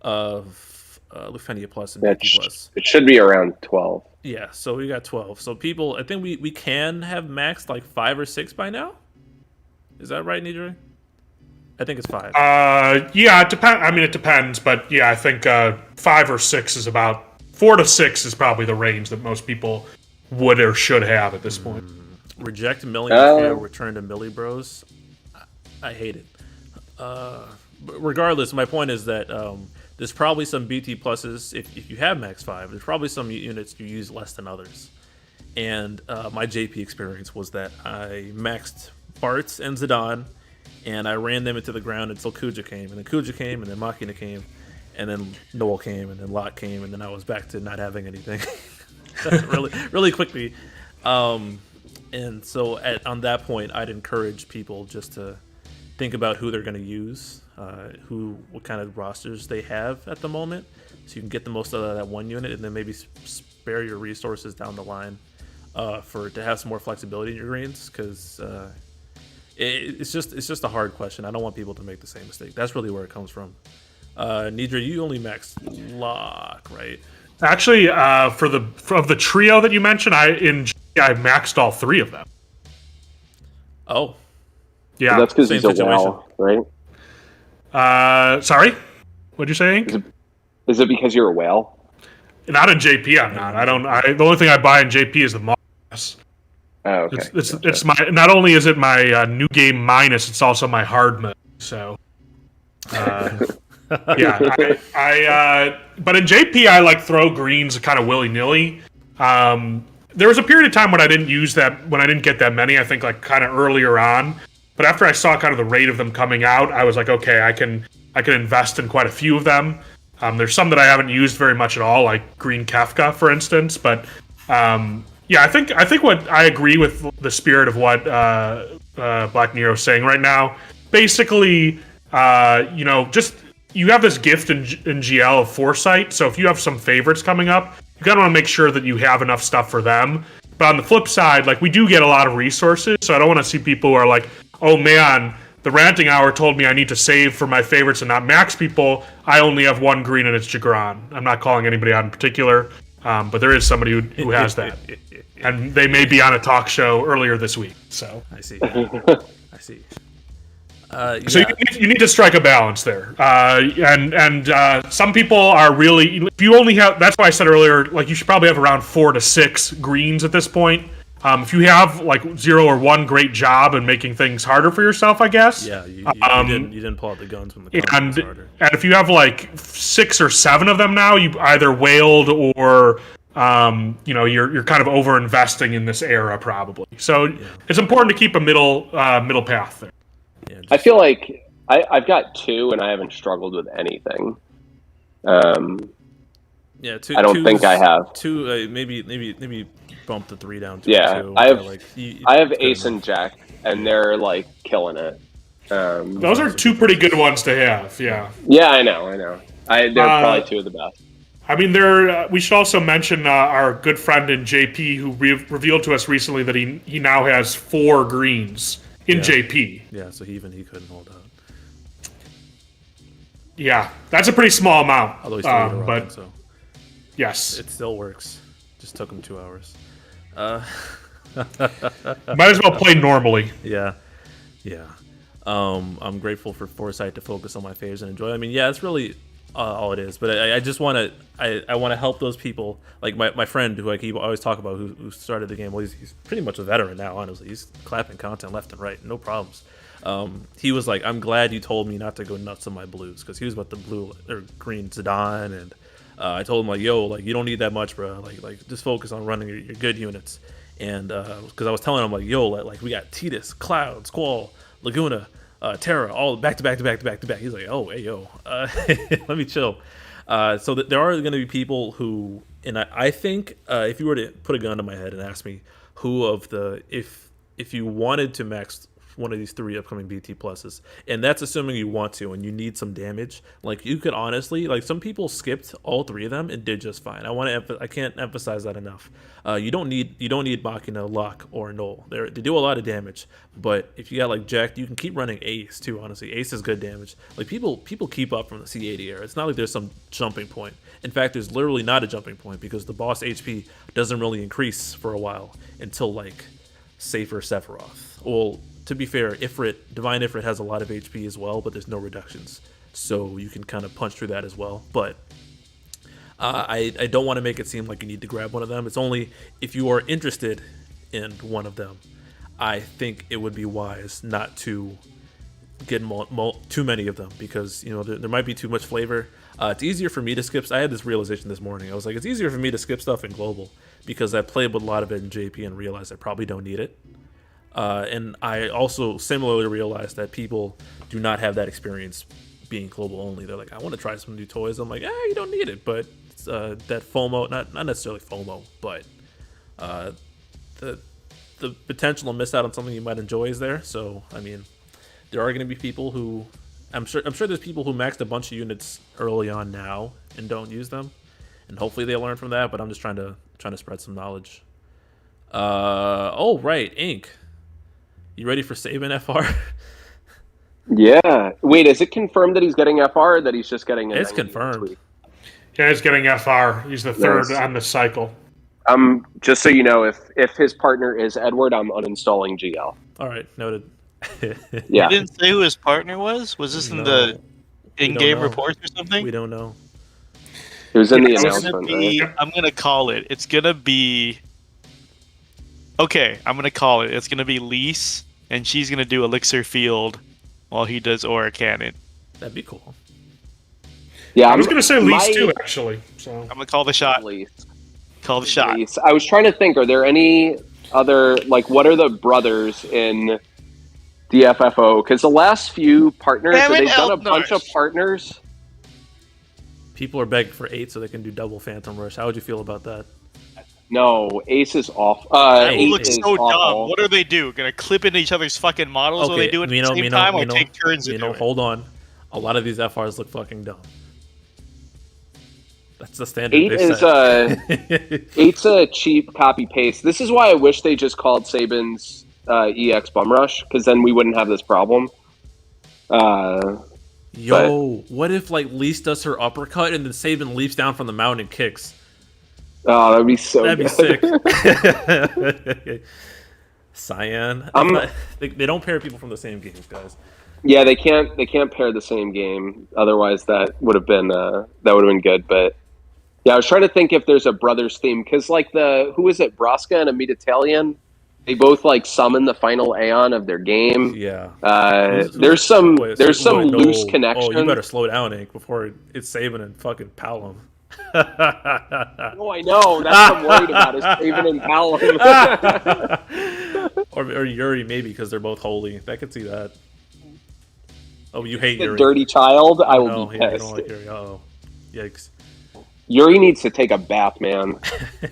[SPEAKER 1] of Lufenia Plus and BT Plus.
[SPEAKER 2] It should be around 12.
[SPEAKER 1] Yeah, so we got 12. So people, I think we can have maxed like 5 or 6 by now. Is that right, Nidri? I think it's 5.
[SPEAKER 3] Yeah, it depends. I mean, it depends, but yeah, I think 5 or 6 is about 4 to 6 is probably the range that most people would or should have at this point.
[SPEAKER 1] Reject Millie return to Millie Bros. I hate it. But regardless, my point is that there's probably some BT pluses if you have max 5. There's probably some units you use less than others. And my JP experience was that I maxed Bartz and Zidane, and I ran them into the ground until Kuja came, and then Kuja came, and then Machina came, and then Noel came, and then Lot came, and then I was back to not having anything really quickly. And so on that point, I'd encourage people just to think about who they're going to use, what kind of rosters they have at the moment, so you can get the most out of that one unit, and then maybe spare your resources down the line to have some more flexibility in your greens, because it's just a hard question. I don't want people to make the same mistake. That's really where it comes from. Nidra, you only maxed Lock, right?
[SPEAKER 3] Actually, of the trio that you mentioned, I maxed all 3 of them.
[SPEAKER 1] Oh,
[SPEAKER 3] yeah,
[SPEAKER 2] that's because
[SPEAKER 1] same
[SPEAKER 2] he's a
[SPEAKER 1] situation.
[SPEAKER 2] whale, right?
[SPEAKER 3] Sorry, what'd you say, Ink?
[SPEAKER 2] Is it because you're a whale?
[SPEAKER 3] Not in JP. I'm not. The only thing I buy in JP is the Moss.
[SPEAKER 2] Oh, okay.
[SPEAKER 3] It's my. Not only is it my new game minus, it's also my hard mode. So, yeah. But in JP, I like throw greens kind of willy nilly. There was a period of time when I didn't use that, when I didn't get that many. I think like kind of earlier on. But after I saw kind of the rate of them coming out, I was like, okay, I can invest in quite a few of them. There's some that I haven't used very much at all, like Green Kafka, for instance. But yeah, I think what I agree with the spirit of what Black Nero is saying right now. Basically, just you have this gift in GL of foresight. So if you have some favorites coming up, you gotta want to make sure that you have enough stuff for them. But on the flip side, like we do get a lot of resources, so I don't want to see people who are like, oh man, the ranting hour told me I need to save for my favorites and not max people. I only have 1 green and it's Jagran. I'm not calling anybody out in particular, but there is somebody who has that. And they may be on a talk show earlier this week. So
[SPEAKER 1] I see. I see.
[SPEAKER 3] So you need to strike a balance there, and some people are really. If you only have, that's why I said earlier, like you should probably have around 4 to 6 greens at this point. If you have like 0 or 1 great job in making things harder for yourself, I guess.
[SPEAKER 1] Yeah, you didn't pull out the guns when the
[SPEAKER 3] and if you have like 6 or 7 of them now, you either whaled or you're kind of over investing in this era probably. So it's important to keep a middle path there.
[SPEAKER 1] Yeah,
[SPEAKER 2] I feel like I've got 2 and I haven't struggled with anything.
[SPEAKER 1] Yeah, 2.
[SPEAKER 2] I don't think I have
[SPEAKER 1] 2. Maybe bump the 3 down to 2.
[SPEAKER 2] Yeah, I have Ace and Jack, and they're like killing it.
[SPEAKER 3] Those are 2 pretty good ones to have. Yeah.
[SPEAKER 2] Yeah, I know. They're probably 2 of the best.
[SPEAKER 3] I mean, we should also mention our good friend in JP who revealed to us recently that he now has 4 greens in JP.
[SPEAKER 1] Yeah, so he couldn't hold out.
[SPEAKER 3] Yeah, that's a pretty small amount.
[SPEAKER 1] Although he's still
[SPEAKER 3] but
[SPEAKER 1] so
[SPEAKER 3] yes,
[SPEAKER 1] it still works. Just took him 2 hours.
[SPEAKER 3] Might as well play normally.
[SPEAKER 1] Yeah. I'm grateful for foresight to focus on my faves and enjoy. I mean, yeah, it's really all it is. But I just want to I want to help those people, like my friend who I always talk about, who started the game. Well, he's pretty much a veteran now. Honestly, he's clapping content left and right, no problems. He was like, I'm glad you told me not to go nuts on my blues, because he was about the blue or green Zidane, and I told him like, yo, like you don't need that much, bro. Like just focus on running your good units. And because I was telling him like, yo, like we got Titus, Cloud, Squall, Laguna, Terra, all back to back. He's like, oh, hey, yo, let me chill. So there are going to be people who, and I think if you were to put a gun to my head and ask me who of the, if you wanted to max one of these 3 upcoming BT pluses, and that's assuming you want to and you need some damage. Like you could honestly, like some people skipped all 3 of them and did just fine. I can't emphasize that enough. You don't need Machina, Luck, or Null. They do a lot of damage, but if you got like Jack, you can keep running Ace too. Honestly, Ace is good damage. Like people keep up from the C80 era. It's not like there's some jumping point. In fact, there's literally not a jumping point because the boss HP doesn't really increase for a while until like Safer Sephiroth. Well, to be fair, Divine Ifrit has a lot of HP as well, but there's no reductions, so you can kind of punch through that as well. But I don't want to make it seem like you need to grab one of them. It's only if you are interested in one of them. I think it would be wise not to get too many of them because there might be too much flavor. It's easier for me to skip. I had this realization this morning. I was like, it's easier for me to skip stuff in global because I played with a lot of it in JP and realized I probably don't need it. And I also similarly realized that people do not have that experience being global only. They're like, I want to try some new toys. I'm like, you don't need it. But that FOMO, not necessarily FOMO, but the potential to miss out on something you might enjoy is there. So, I mean, there are going to be people who, I'm sure there's people who maxed a bunch of units early on now and don't use them, and hopefully they learn from that. But I'm just trying to spread some knowledge. Oh right, Ink. You ready for Saban FR?
[SPEAKER 2] Yeah. Wait, is it confirmed that he's getting FR or that he's just getting?
[SPEAKER 1] It's confirmed.
[SPEAKER 3] Yeah, he's getting FR. He's the third on the cycle.
[SPEAKER 2] Just so you know, if his partner is Edward, I'm uninstalling GL.
[SPEAKER 1] All right, noted.
[SPEAKER 2] Yeah.
[SPEAKER 5] You didn't say who his partner was? Was this in the in-game reports or something?
[SPEAKER 1] We don't know.
[SPEAKER 2] It was in the announcement.
[SPEAKER 5] I'm gonna call it. It's gonna be. Okay, I'm gonna call it. It's gonna be Lise, and she's gonna do Elixir Field while he does Aura Cannon.
[SPEAKER 1] That'd be cool.
[SPEAKER 2] Yeah,
[SPEAKER 3] I was gonna say Lise too, actually. So
[SPEAKER 5] I'm gonna call the shot. Call the shot.
[SPEAKER 2] Lise. I was trying to think. Are there any other what are the brothers in the FFO? Because the last few partners, they've done a bunch of partners.
[SPEAKER 1] People are begging for 8 so they can do double Phantom Rush. How would you feel about that?
[SPEAKER 2] No, Ace is off.
[SPEAKER 5] It looks so dumb. What do they do? Gonna clip into each other's fucking models while they do it at the same time, or take turns to do it?
[SPEAKER 1] Hold on. A lot of these FRs look fucking dumb. That's the standard.
[SPEAKER 2] 8 is eight's a cheap copy paste. This is why I wish they just called Saban's EX Bum Rush, because then we wouldn't have this problem.
[SPEAKER 1] What if Lise does her uppercut and then Saban leaps down from the mountain and kicks?
[SPEAKER 2] Oh, that'd be so
[SPEAKER 1] That'd
[SPEAKER 2] good.
[SPEAKER 1] be sick. Cyan. They don't pair people from the same games, guys.
[SPEAKER 2] Yeah, they can't pair the same game. Otherwise, that would have been good. But yeah, I was trying to think if there's a brothers theme because who is it, Braska and Amitalian? They both summon the final Aeon of their game.
[SPEAKER 1] Yeah.
[SPEAKER 2] There's some loose connection.
[SPEAKER 1] Oh, you better slow down, Ink, before it's Saban and fucking Palom.
[SPEAKER 2] Oh, I know. That's what I'm worried about is Saban and Palom.
[SPEAKER 1] or Yuri, maybe, because they're both holy. I could see that. Oh, you hate
[SPEAKER 2] the
[SPEAKER 1] Yuri.
[SPEAKER 2] Dirty child? I will be pissed.
[SPEAKER 1] I don't like Yuri. Uh-oh. Yikes.
[SPEAKER 2] Yuri needs to take a bath, man.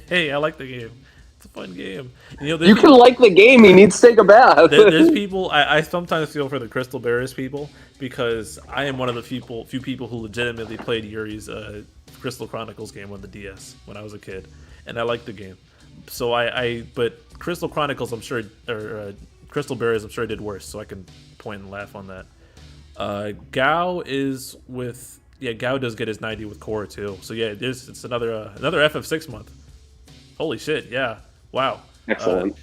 [SPEAKER 1] Hey, I like the game. It's a fun game.
[SPEAKER 2] You can like the game. He needs to take a bath.
[SPEAKER 1] There's people. I sometimes feel for the Crystal Bears people because I am one of the few people who legitimately played Yuri's Crystal Chronicles game on the DS when I was a kid, and I liked the game. So but Crystal Chronicles, I'm sure, or Crystal Bears, I'm sure did worse. So I can point and laugh on that. Gao is with Gao does get his 90 with Core too. So yeah, it's another FF6 month. Holy shit! Yeah. Wow.
[SPEAKER 2] Excellent.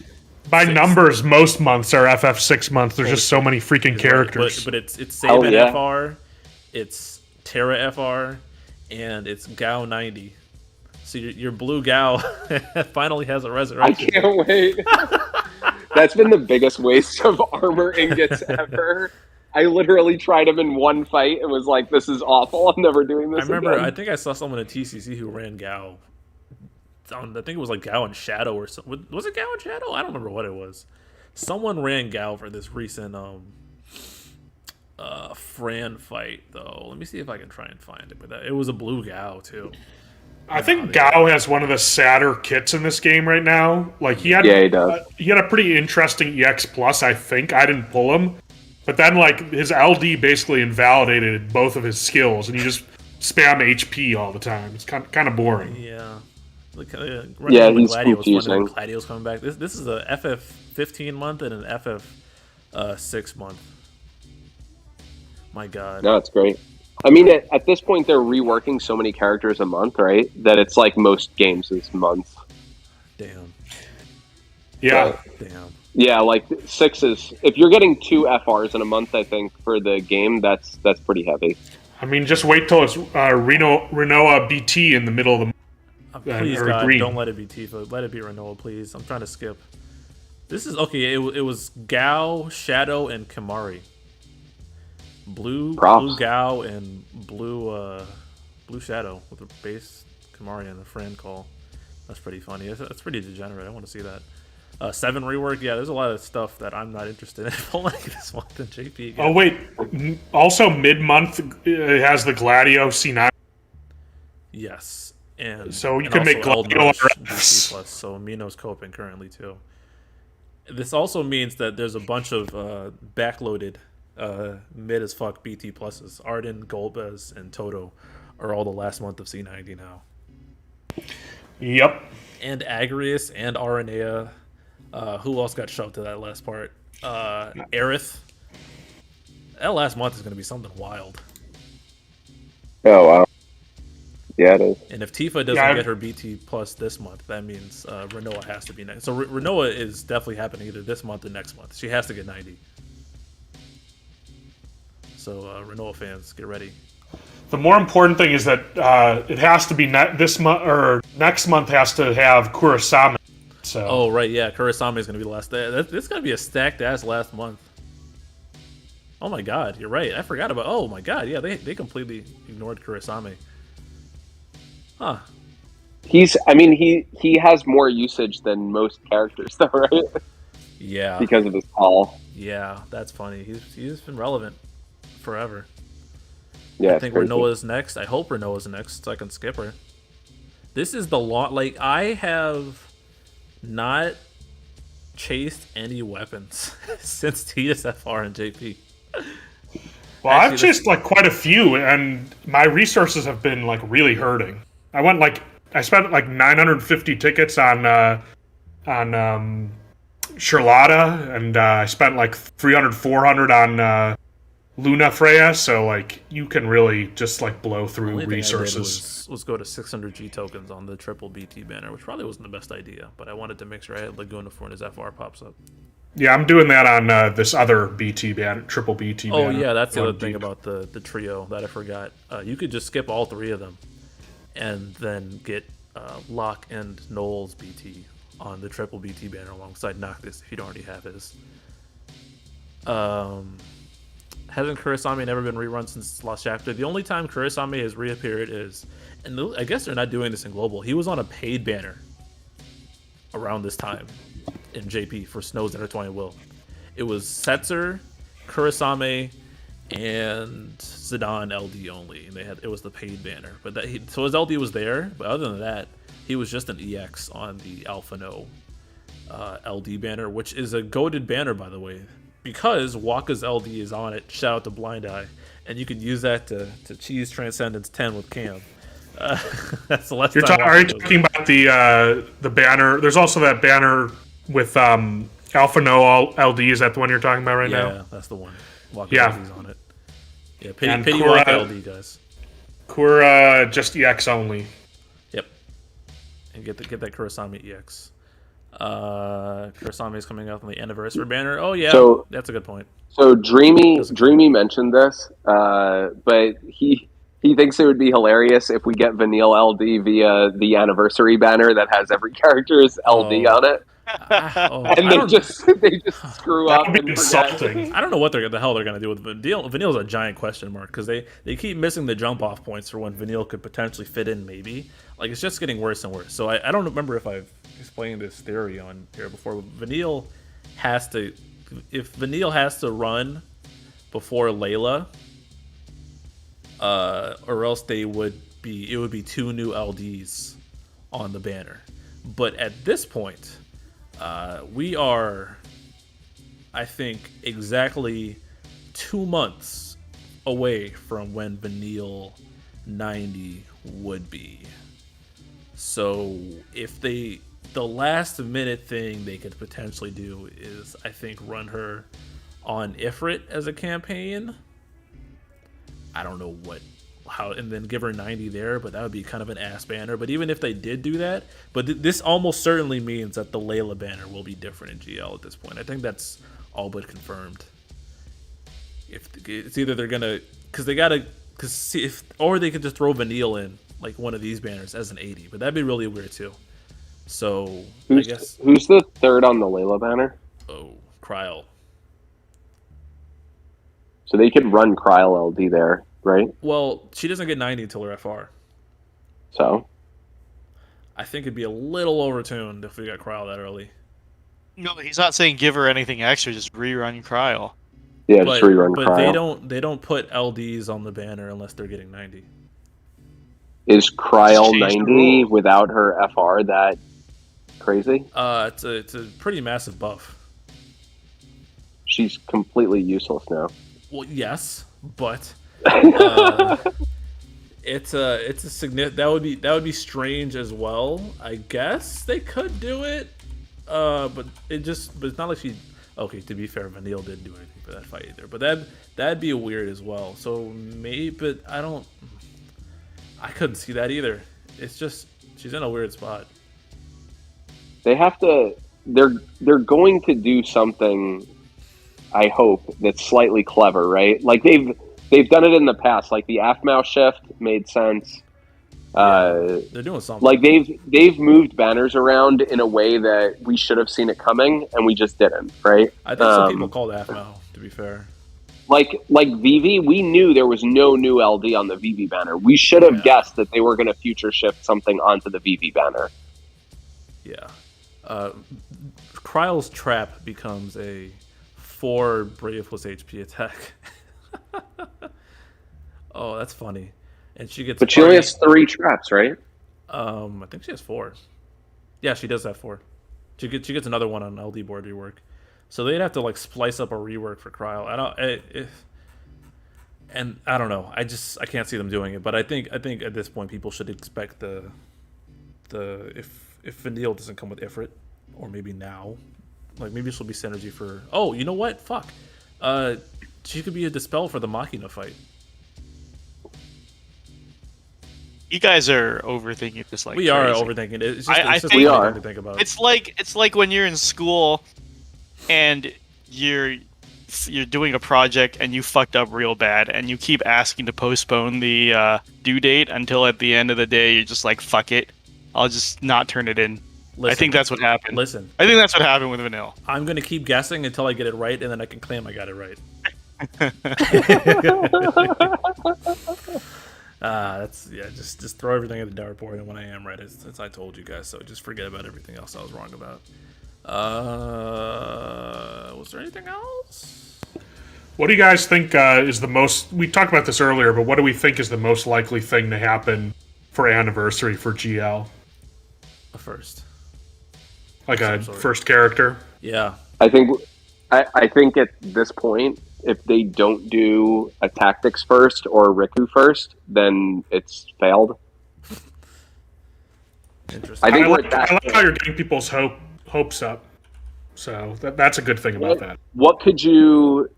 [SPEAKER 3] By numbers, most months are FF6 months. There's just so many freaking characters.
[SPEAKER 1] But it's Saban FR, it's Terra FR, and it's Gao 90. So your blue Gao finally has a resurrection.
[SPEAKER 2] I can't wait. That's been the biggest waste of armor ingots ever. I literally tried him in one fight and was like, "This is awful. I'm never doing this." Again.
[SPEAKER 1] I think I saw someone at TCC who ran Gao. I think it was Gao and Shadow or something. Was it Gao and Shadow? I don't remember what it was. Someone ran Gao for this recent Fran fight though. Let me see if I can try and find it. But it was a blue Gao too.
[SPEAKER 3] I think Gao has one of the sadder kits in this game right now. Like he does. He had a pretty interesting EX plus. I think I didn't pull him, but then like his LD basically invalidated both of his skills, and you just spam HP all the time. It's kind of boring.
[SPEAKER 1] Yeah.
[SPEAKER 2] He's confusing.
[SPEAKER 1] Gladio's coming back. This is a FF15 month and an FF6 month. My God.
[SPEAKER 2] No, it's great. I mean, at this point, they're reworking so many characters a month, right? That it's like most games this month.
[SPEAKER 1] Damn.
[SPEAKER 3] Yeah.
[SPEAKER 1] Damn.
[SPEAKER 2] Yeah, like 6 is... If you're getting 2 FRs in a month, I think, for the game, that's pretty heavy.
[SPEAKER 3] I mean, just wait till it's Renoa BT in the middle of the month.
[SPEAKER 1] Please, God, green. Don't let it be Tifa. Let it be Renoa, please. I'm trying to skip. This is... Okay, it was Gao, Shadow, and Kimari. Blue Gao and blue Shadow with a base Kimari and a friend call. That's pretty funny. That's pretty degenerate. I want to see that. 7 rework. Yeah, there's a lot of stuff that I'm not interested in pulling this month in JP again.
[SPEAKER 3] Oh wait, also mid-month it has the Gladio C9.
[SPEAKER 1] Yes, and
[SPEAKER 3] so you can make Gladio
[SPEAKER 1] DC plus. So Mino's coping currently too. This also means that there's a bunch of backloaded. Mid as fuck BT pluses. Arden, Golbez, and Toto are all the last month of C90 now.
[SPEAKER 3] Yep.
[SPEAKER 1] And Agrius and Aranea. Who else got shoved to that last part? Aerith. That last month is going to be something wild.
[SPEAKER 2] Oh, wow. Yeah, it is.
[SPEAKER 1] And if Tifa doesn't get her BT plus this month, that means Renoa has to be next. So Renoa is definitely happening either this month or next month. She has to get 90. So Renoa fans, get ready.
[SPEAKER 3] The more important thing is that it has to be this month or next month has to have Kurosame. So.
[SPEAKER 1] Oh right, yeah, Kurosame is going to be the last day. It's going to be a stacked ass last month. Oh my God, you're right. I forgot about. Oh my God, yeah, they completely ignored Kurosame. Huh.
[SPEAKER 2] He has more usage than most characters, though, right?
[SPEAKER 1] Yeah.
[SPEAKER 2] Because of his call.
[SPEAKER 1] Yeah, that's funny. He's been relevant forever.
[SPEAKER 2] Yeah,
[SPEAKER 1] I think Renoa's next. I hope Renoa's next so I can skip her. This is the long... Like, I have not chased any weapons since TSFR and JP.
[SPEAKER 3] Well, actually, I've chased like quite a few, and my resources have been like really hurting. I spent like 950 tickets on Charlotta, and I spent like 300, 400 on Luna Freya, so like you can really just like blow through resources.
[SPEAKER 1] Was go to 600 G tokens on the triple BT banner, which probably wasn't the best idea, but I wanted to make sure I had Laguna before his FR pops up.
[SPEAKER 3] Yeah, I'm doing that on this other BT banner, triple BT banner.
[SPEAKER 1] Oh yeah, that's the other thing about the trio that I forgot. You could just skip all 3 of them, and then get Locke and Noel's BT on the triple BT banner alongside Noctis if you don't already have his. Hasn't Kurosame never been rerun since Lost Chapter? The only time Kurosame has reappeared is, and I guess they're not doing this in Global, he was on a paid banner around this time in JP for Snow's Intertwined Will. It was Setzer, Kurosame, and Zidane LD only, and it was the paid banner. But so his LD was there, but other than that, he was just an EX on the Alpha No LD banner, which is a goated banner, by the way, because Waka's LD is on it. Shout out to Blind Eye, and you can use that to cheese Transcendence 10 with Cam. That's the last time.
[SPEAKER 3] Are you talking about the banner? There's also that banner with Alpha No LD. Is that the one you're talking about right now?
[SPEAKER 1] Yeah, that's the one. Waka LD's on it. Yeah, pity
[SPEAKER 3] Kura,
[SPEAKER 1] Waka LD, guys.
[SPEAKER 3] Kura just EX only.
[SPEAKER 1] Yep. And get that Kurosame EX. Kurosame is coming out on the anniversary banner. Oh yeah, so, that's a good point.
[SPEAKER 2] So Dreamy mentioned this, but he thinks it would be hilarious if we get Vanille LD via the anniversary banner that has every character's LD on it. And they just screw up.
[SPEAKER 3] That would be insulting.
[SPEAKER 1] I don't know what the hell they're going to do with Vanille. Vanille's a giant question mark because they keep missing the jump off points for when Vanille could potentially fit in. Maybe like it's just getting worse and worse. So I don't remember if I've explained this theory on here before. Vanille has to run before Layla, or else they would would be 2 new LDs on the banner. But at this point, we are, I think, exactly 2 months away from when Vanille 90 would be. So if the last minute thing they could potentially do is, I think, run her on Ifrit as a campaign. I don't know how, and then give her 90 there, but that would be kind of an ass banner. But even if they did do that, but this almost certainly means that the Layla banner will be different in GL at this point. I think that's all but confirmed. If it's either they're gonna, or they could just throw Vanille in like one of these banners as an 80, but that'd be really weird too. So I guess
[SPEAKER 2] who's the third on the Layla banner?
[SPEAKER 1] Oh, Kryl.
[SPEAKER 2] So they could run Kryl LD there, right?
[SPEAKER 1] Well, she doesn't get 90 until her FR.
[SPEAKER 2] So
[SPEAKER 1] I think it'd be a little overtuned if we got Kryl that early.
[SPEAKER 5] No, he's not saying give her anything extra. Just rerun Kryl.
[SPEAKER 2] Yeah, just rerun
[SPEAKER 1] Kryl. But they don't put LDs on the banner unless they're getting 90.
[SPEAKER 2] Is Kryl 90 without her FR that crazy?
[SPEAKER 1] It's a pretty massive buff.
[SPEAKER 2] She's completely useless now.
[SPEAKER 1] Well, yes, but it's a significant. That would be strange as well. I guess they could do it, but it's not like she. Okay, to be fair, Vanille didn't do anything for that fight either. But that'd be weird as well. So maybe, but I couldn't see that either. It's just she's in a weird spot.
[SPEAKER 2] They have to. They're going to do something. I hope that's slightly clever, right? Like they've done it in the past. Like the Afmau shift made sense.
[SPEAKER 1] They're doing something.
[SPEAKER 2] Like they've moved banners around in a way that we should have seen it coming, and we just didn't, right?
[SPEAKER 1] I think some people called Afmau, to be fair.
[SPEAKER 2] Like VV, we knew there was no new LD on the VV banner. We should have guessed that they were going to future shift something onto the VV banner.
[SPEAKER 1] Yeah. Kryl's trap becomes a 4 Brave plus HP attack. Oh, that's funny. And she gets.
[SPEAKER 2] But she only has 3 traps, right?
[SPEAKER 1] I think she has 4. Yeah, she does have 4. She gets another one on LD board rework. So they'd have to like splice up a rework for Kryl. I don't know. I can't see them doing it. But I think at this point people should expect the if Vanille doesn't come with Ifrit, or maybe now, like maybe this will be synergy for. Oh, you know what? Fuck. She could be a dispel for the Machina fight.
[SPEAKER 5] You guys are overthinking this. Like
[SPEAKER 1] we
[SPEAKER 5] crazy.
[SPEAKER 1] are overthinking it. It's just,
[SPEAKER 5] I
[SPEAKER 1] think
[SPEAKER 5] we
[SPEAKER 1] are. To think about.
[SPEAKER 5] It's like when you're in school, and you're doing a project and you fucked up real bad, and you keep asking to postpone the due date until at the end of the day you're just like, fuck it, I'll just not turn it in. I think that's what happened.
[SPEAKER 1] Listen,
[SPEAKER 5] I think that's what happened with Vanille.
[SPEAKER 1] I'm gonna keep guessing until I get it right, and then I can claim I got it right. Just throw everything at the dartboard, and when I am right, it's I told you guys. So just forget about everything else I was wrong about. Was there anything else?
[SPEAKER 3] What do you guys think is the most? We talked about this earlier, but what do we think is the most likely thing to happen for Anniversary for GL?
[SPEAKER 1] A first,
[SPEAKER 3] like a first character.
[SPEAKER 1] Yeah,
[SPEAKER 2] I think at this point, if they don't do a tactics first or a Riku first, then it's failed.
[SPEAKER 1] Interesting.
[SPEAKER 3] I like how you're getting people's hopes up. So that's a good thing about that.
[SPEAKER 2] What could you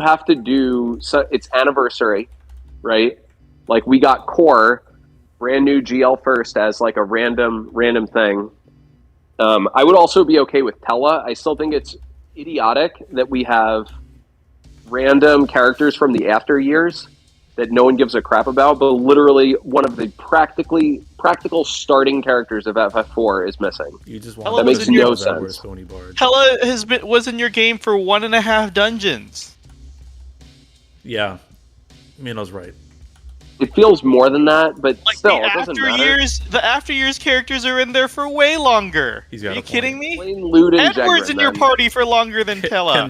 [SPEAKER 2] have to do? So it's Anniversary, right? Like we got Core, brand new GL first as like a random thing. I would also be okay with Tella. I still think it's idiotic that we have random characters from the after years that no one gives a crap about, but literally one of the practical starting characters of FF4 is missing.
[SPEAKER 1] You just
[SPEAKER 2] that makes no sense.
[SPEAKER 5] Hella was in your game for 1.5 dungeons.
[SPEAKER 1] Yeah, Mino's right.
[SPEAKER 2] It feels more than that, but
[SPEAKER 5] like
[SPEAKER 2] still, it doesn't matter.
[SPEAKER 5] The after years characters are in there for way longer. Are you kidding me?
[SPEAKER 2] Edward's
[SPEAKER 5] in your party for longer than Tella.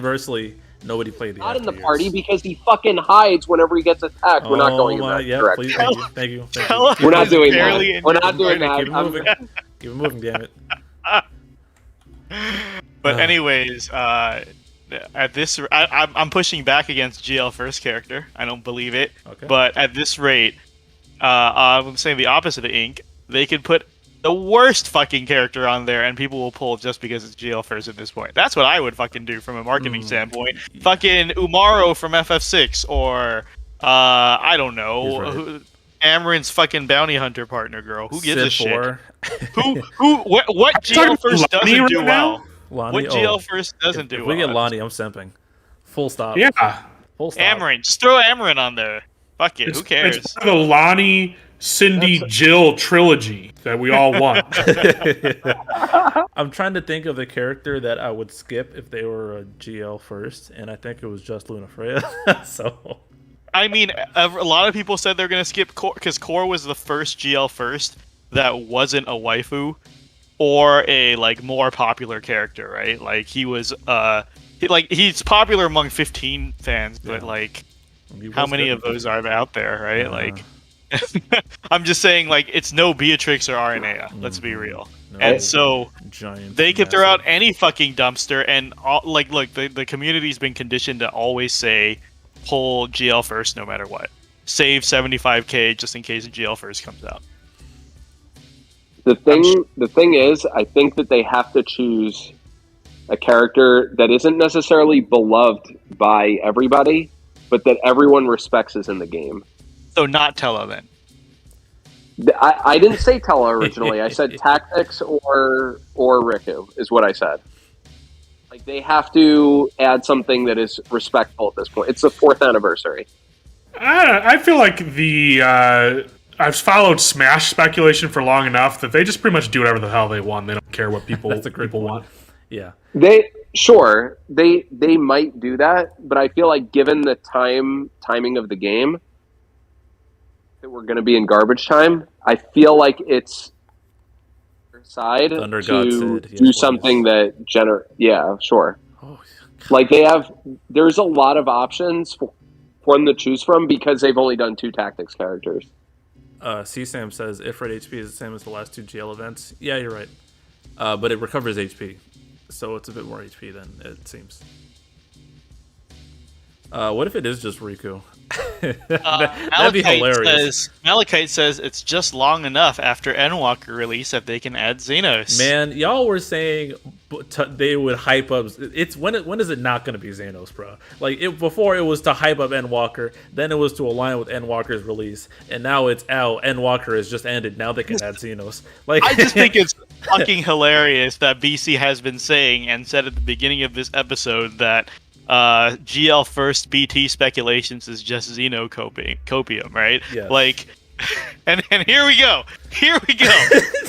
[SPEAKER 1] Nobody played the
[SPEAKER 2] Not in the
[SPEAKER 1] after
[SPEAKER 2] party
[SPEAKER 1] years.
[SPEAKER 2] because he fucking hides whenever he gets attacked. We're not going in that
[SPEAKER 1] Yeah,
[SPEAKER 2] direction.
[SPEAKER 1] please, thank you.
[SPEAKER 5] Tell
[SPEAKER 2] We're not doing
[SPEAKER 5] barely
[SPEAKER 2] that.
[SPEAKER 5] in
[SPEAKER 2] We're
[SPEAKER 5] your
[SPEAKER 2] not doing
[SPEAKER 1] Keep
[SPEAKER 2] that.
[SPEAKER 1] it moving. Keep it moving, damn it.
[SPEAKER 5] But anyways, at this, I'm pushing back against GL first character. I don't believe it.
[SPEAKER 1] Okay.
[SPEAKER 5] But at this rate, I'm saying the opposite of Ink. They could put the worst fucking character on there, and people will pull just because it's GL first at this point. That's what I would fucking do from a marketing standpoint. Fucking Umaro from FF6, or I don't know,
[SPEAKER 1] Right.
[SPEAKER 5] Amaran's fucking bounty hunter partner girl. Who gives a
[SPEAKER 1] Civ
[SPEAKER 5] shit?
[SPEAKER 1] 4.
[SPEAKER 5] What GL first
[SPEAKER 3] Lonnie
[SPEAKER 5] doesn't
[SPEAKER 3] right
[SPEAKER 5] do
[SPEAKER 3] now?
[SPEAKER 5] well?
[SPEAKER 1] Lonnie,
[SPEAKER 5] What GL first doesn't do
[SPEAKER 1] if
[SPEAKER 5] well?
[SPEAKER 1] we get Lonnie, I'm simping. Full stop.
[SPEAKER 3] Yeah.
[SPEAKER 1] Full stop.
[SPEAKER 5] Amaran, just throw Amaran on there. Fuck it, who cares?
[SPEAKER 3] It's part of the Lonnie, Cindy, Jill trilogy that we all want.
[SPEAKER 1] I'm trying to think of the character that I would skip if they were a GL first, and I think it was just Luna Freya. So
[SPEAKER 5] I mean, a lot of people said they're gonna skip Core because Core was the first GL first that wasn't a waifu or a like more popular character, right? Like he was, he's popular among 15 fans, but
[SPEAKER 1] Yeah.
[SPEAKER 5] like,
[SPEAKER 1] he
[SPEAKER 5] how
[SPEAKER 1] was
[SPEAKER 5] many
[SPEAKER 1] good.
[SPEAKER 5] of those are out there, right?
[SPEAKER 1] Yeah.
[SPEAKER 5] Like, I'm just saying, like, it's no Beatrix or Aranea. Let's be real.
[SPEAKER 1] No
[SPEAKER 5] And so
[SPEAKER 1] giant.
[SPEAKER 5] they could throw out
[SPEAKER 1] massive-
[SPEAKER 5] any fucking dumpster, and look, the community's been conditioned to always say, pull GL first no matter what. Save 75k just in case GL first comes out.
[SPEAKER 2] The thing is, I think that they have to choose a character that isn't necessarily beloved by everybody, but that everyone respects is in the game.
[SPEAKER 5] So not Tello then.
[SPEAKER 2] I didn't say Tella originally. I said Tactics or Riku is what I said. Like they have to add something that is respectful at this point. It's the 4th anniversary.
[SPEAKER 3] I feel like I've followed Smash speculation for long enough that they just pretty much do whatever the hell they want. They don't care what people want.
[SPEAKER 1] Yeah.
[SPEAKER 2] They might do that, but I feel like given the timing of the game that we're going to be in garbage time, I feel like it's their side
[SPEAKER 1] Thunder God
[SPEAKER 2] to
[SPEAKER 1] said,
[SPEAKER 2] do
[SPEAKER 1] yes,
[SPEAKER 2] something that yeah, sure.
[SPEAKER 1] Oh,
[SPEAKER 2] Like there's a lot of options for them to choose from because they've only done 2 tactics characters.
[SPEAKER 1] CSAM says Ifrit HP is the same as the last 2 GL events. Yeah, you're right. But it recovers HP, so it's a bit more HP than it seems. What if it is just Riku? That'd be hilarious.
[SPEAKER 5] Malachite says it's just long enough after Endwalker release that they can add Xenos.
[SPEAKER 1] Man, y'all were saying they would hype up. It's when is it not going to be Xenos, bro? Like before, it was to hype up Endwalker, then it was to align with Endwalker's release, and now it's out. Endwalker has just ended. Now they can add Xenos. Like
[SPEAKER 5] I just think it's fucking hilarious that BC has been saying and said at the beginning of this episode that GL first BT speculations is just Xeno copium, right?
[SPEAKER 1] Yes.
[SPEAKER 5] Like, and here we go.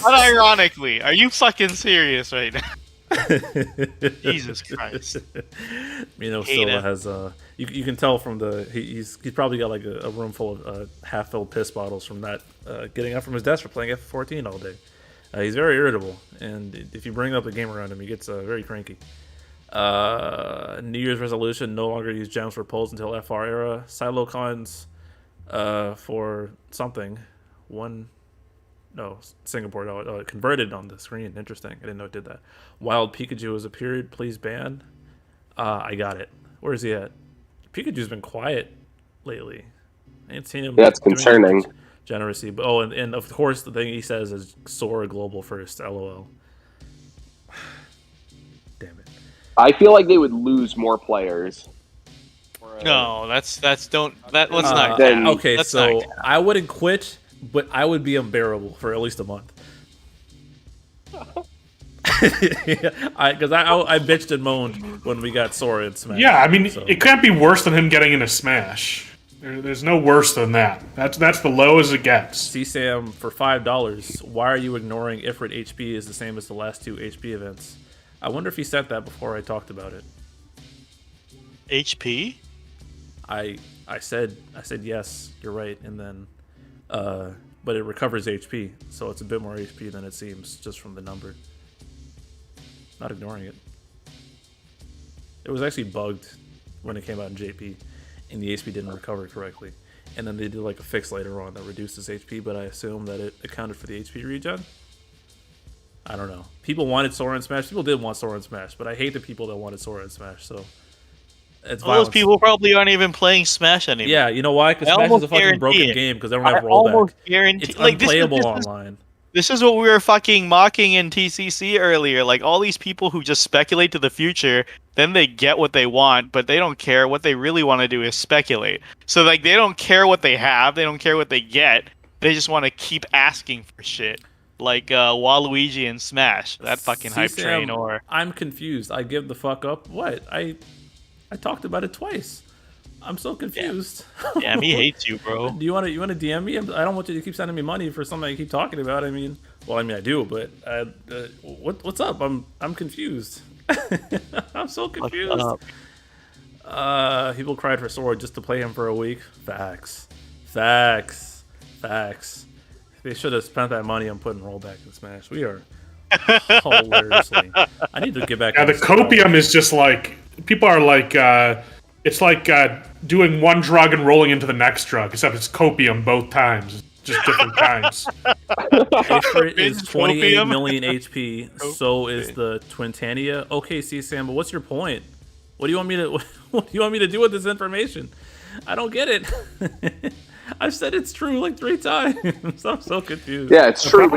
[SPEAKER 5] Unironically, are you fucking serious right now? Jesus Christ.
[SPEAKER 1] Silva has you can tell from he's probably got like a room full of half-filled piss bottles from that getting up from his desk for playing F14 all day. He's very irritable, and if you bring up the game around him, he gets very cranky. New Year's resolution: no longer use gems for pulls until FR era. Silo cons for something. Singapore. Oh, it converted on the screen. Interesting. I didn't know it did that. Wild Pikachu is a period. Please ban. I got it. Where is he at? Pikachu's been quiet lately. I ain't seen him.
[SPEAKER 2] That's concerning.
[SPEAKER 1] Generosity, but and of course the thing he says is Sora global first. LOL. Damn it.
[SPEAKER 2] I feel like they would lose more players.
[SPEAKER 5] No, let's not.
[SPEAKER 1] Okay,
[SPEAKER 5] Let's
[SPEAKER 1] so
[SPEAKER 5] not.
[SPEAKER 1] I wouldn't quit, but I would be unbearable for at least a month. Because I bitched and moaned when we got Sora in Smash.
[SPEAKER 3] Yeah, I mean,
[SPEAKER 1] so.
[SPEAKER 3] It can't be worse than him getting into Smash. There's no worse than that. That's the low as it gets.
[SPEAKER 1] CSAM for $5. Why are you ignoring Ifrit HP is the same as the last 2 HP events? I wonder if he said that before I talked about it.
[SPEAKER 5] HP?
[SPEAKER 1] I said yes, you're right, and then but it recovers HP, so it's a bit more HP than it seems just from the number. Not ignoring it. It was actually bugged when it came out in JP, and the HP didn't recover correctly. And then they did like a fix later on that reduced his HP, but I assume that it accounted for the HP regen. I don't know. People wanted Sora and Smash. People did want Sora and Smash, but I hate the people that wanted Sora and Smash. So it's
[SPEAKER 5] All those people probably aren't even playing Smash anymore.
[SPEAKER 1] Yeah, you know why? Because Smash is a fucking broken game because they don't have rollback.
[SPEAKER 5] Almost guarantee
[SPEAKER 1] it's unplayable online.
[SPEAKER 5] This is what we were fucking mocking in TCC earlier. Like, all these people who just speculate to the future, then they get what they want, but they don't care. What they really want to do is speculate. So, like, they don't care what they have. They don't care what they get. They just want to keep asking for shit. Like, Waluigi and Smash. That fucking hype train, or...
[SPEAKER 1] I'm confused. I give the fuck up. What? I talked about it twice. I'm so confused.
[SPEAKER 5] Yeah, he hates you, bro.
[SPEAKER 1] Do you want to DM me? I don't want you to keep sending me money for something I keep talking about. I mean, I do, but what's up? I'm confused. I'm so confused. People cried for Sora just to play him for a week. Facts. They should have spent that money on putting rollback in Smash. We are hilariously. I need to get back.
[SPEAKER 3] Yeah, the copium is just like people are like. It's like doing one drug and rolling into the next drug, except it's copium both times. It's just different kinds.
[SPEAKER 1] Ifrit is 28 million HP. So is the Twintania. Okay, Sam, but what's your point? What do you want me to do with this information? I don't get it. I've said it's true like 3 times. I'm so confused.
[SPEAKER 2] Yeah, it's true,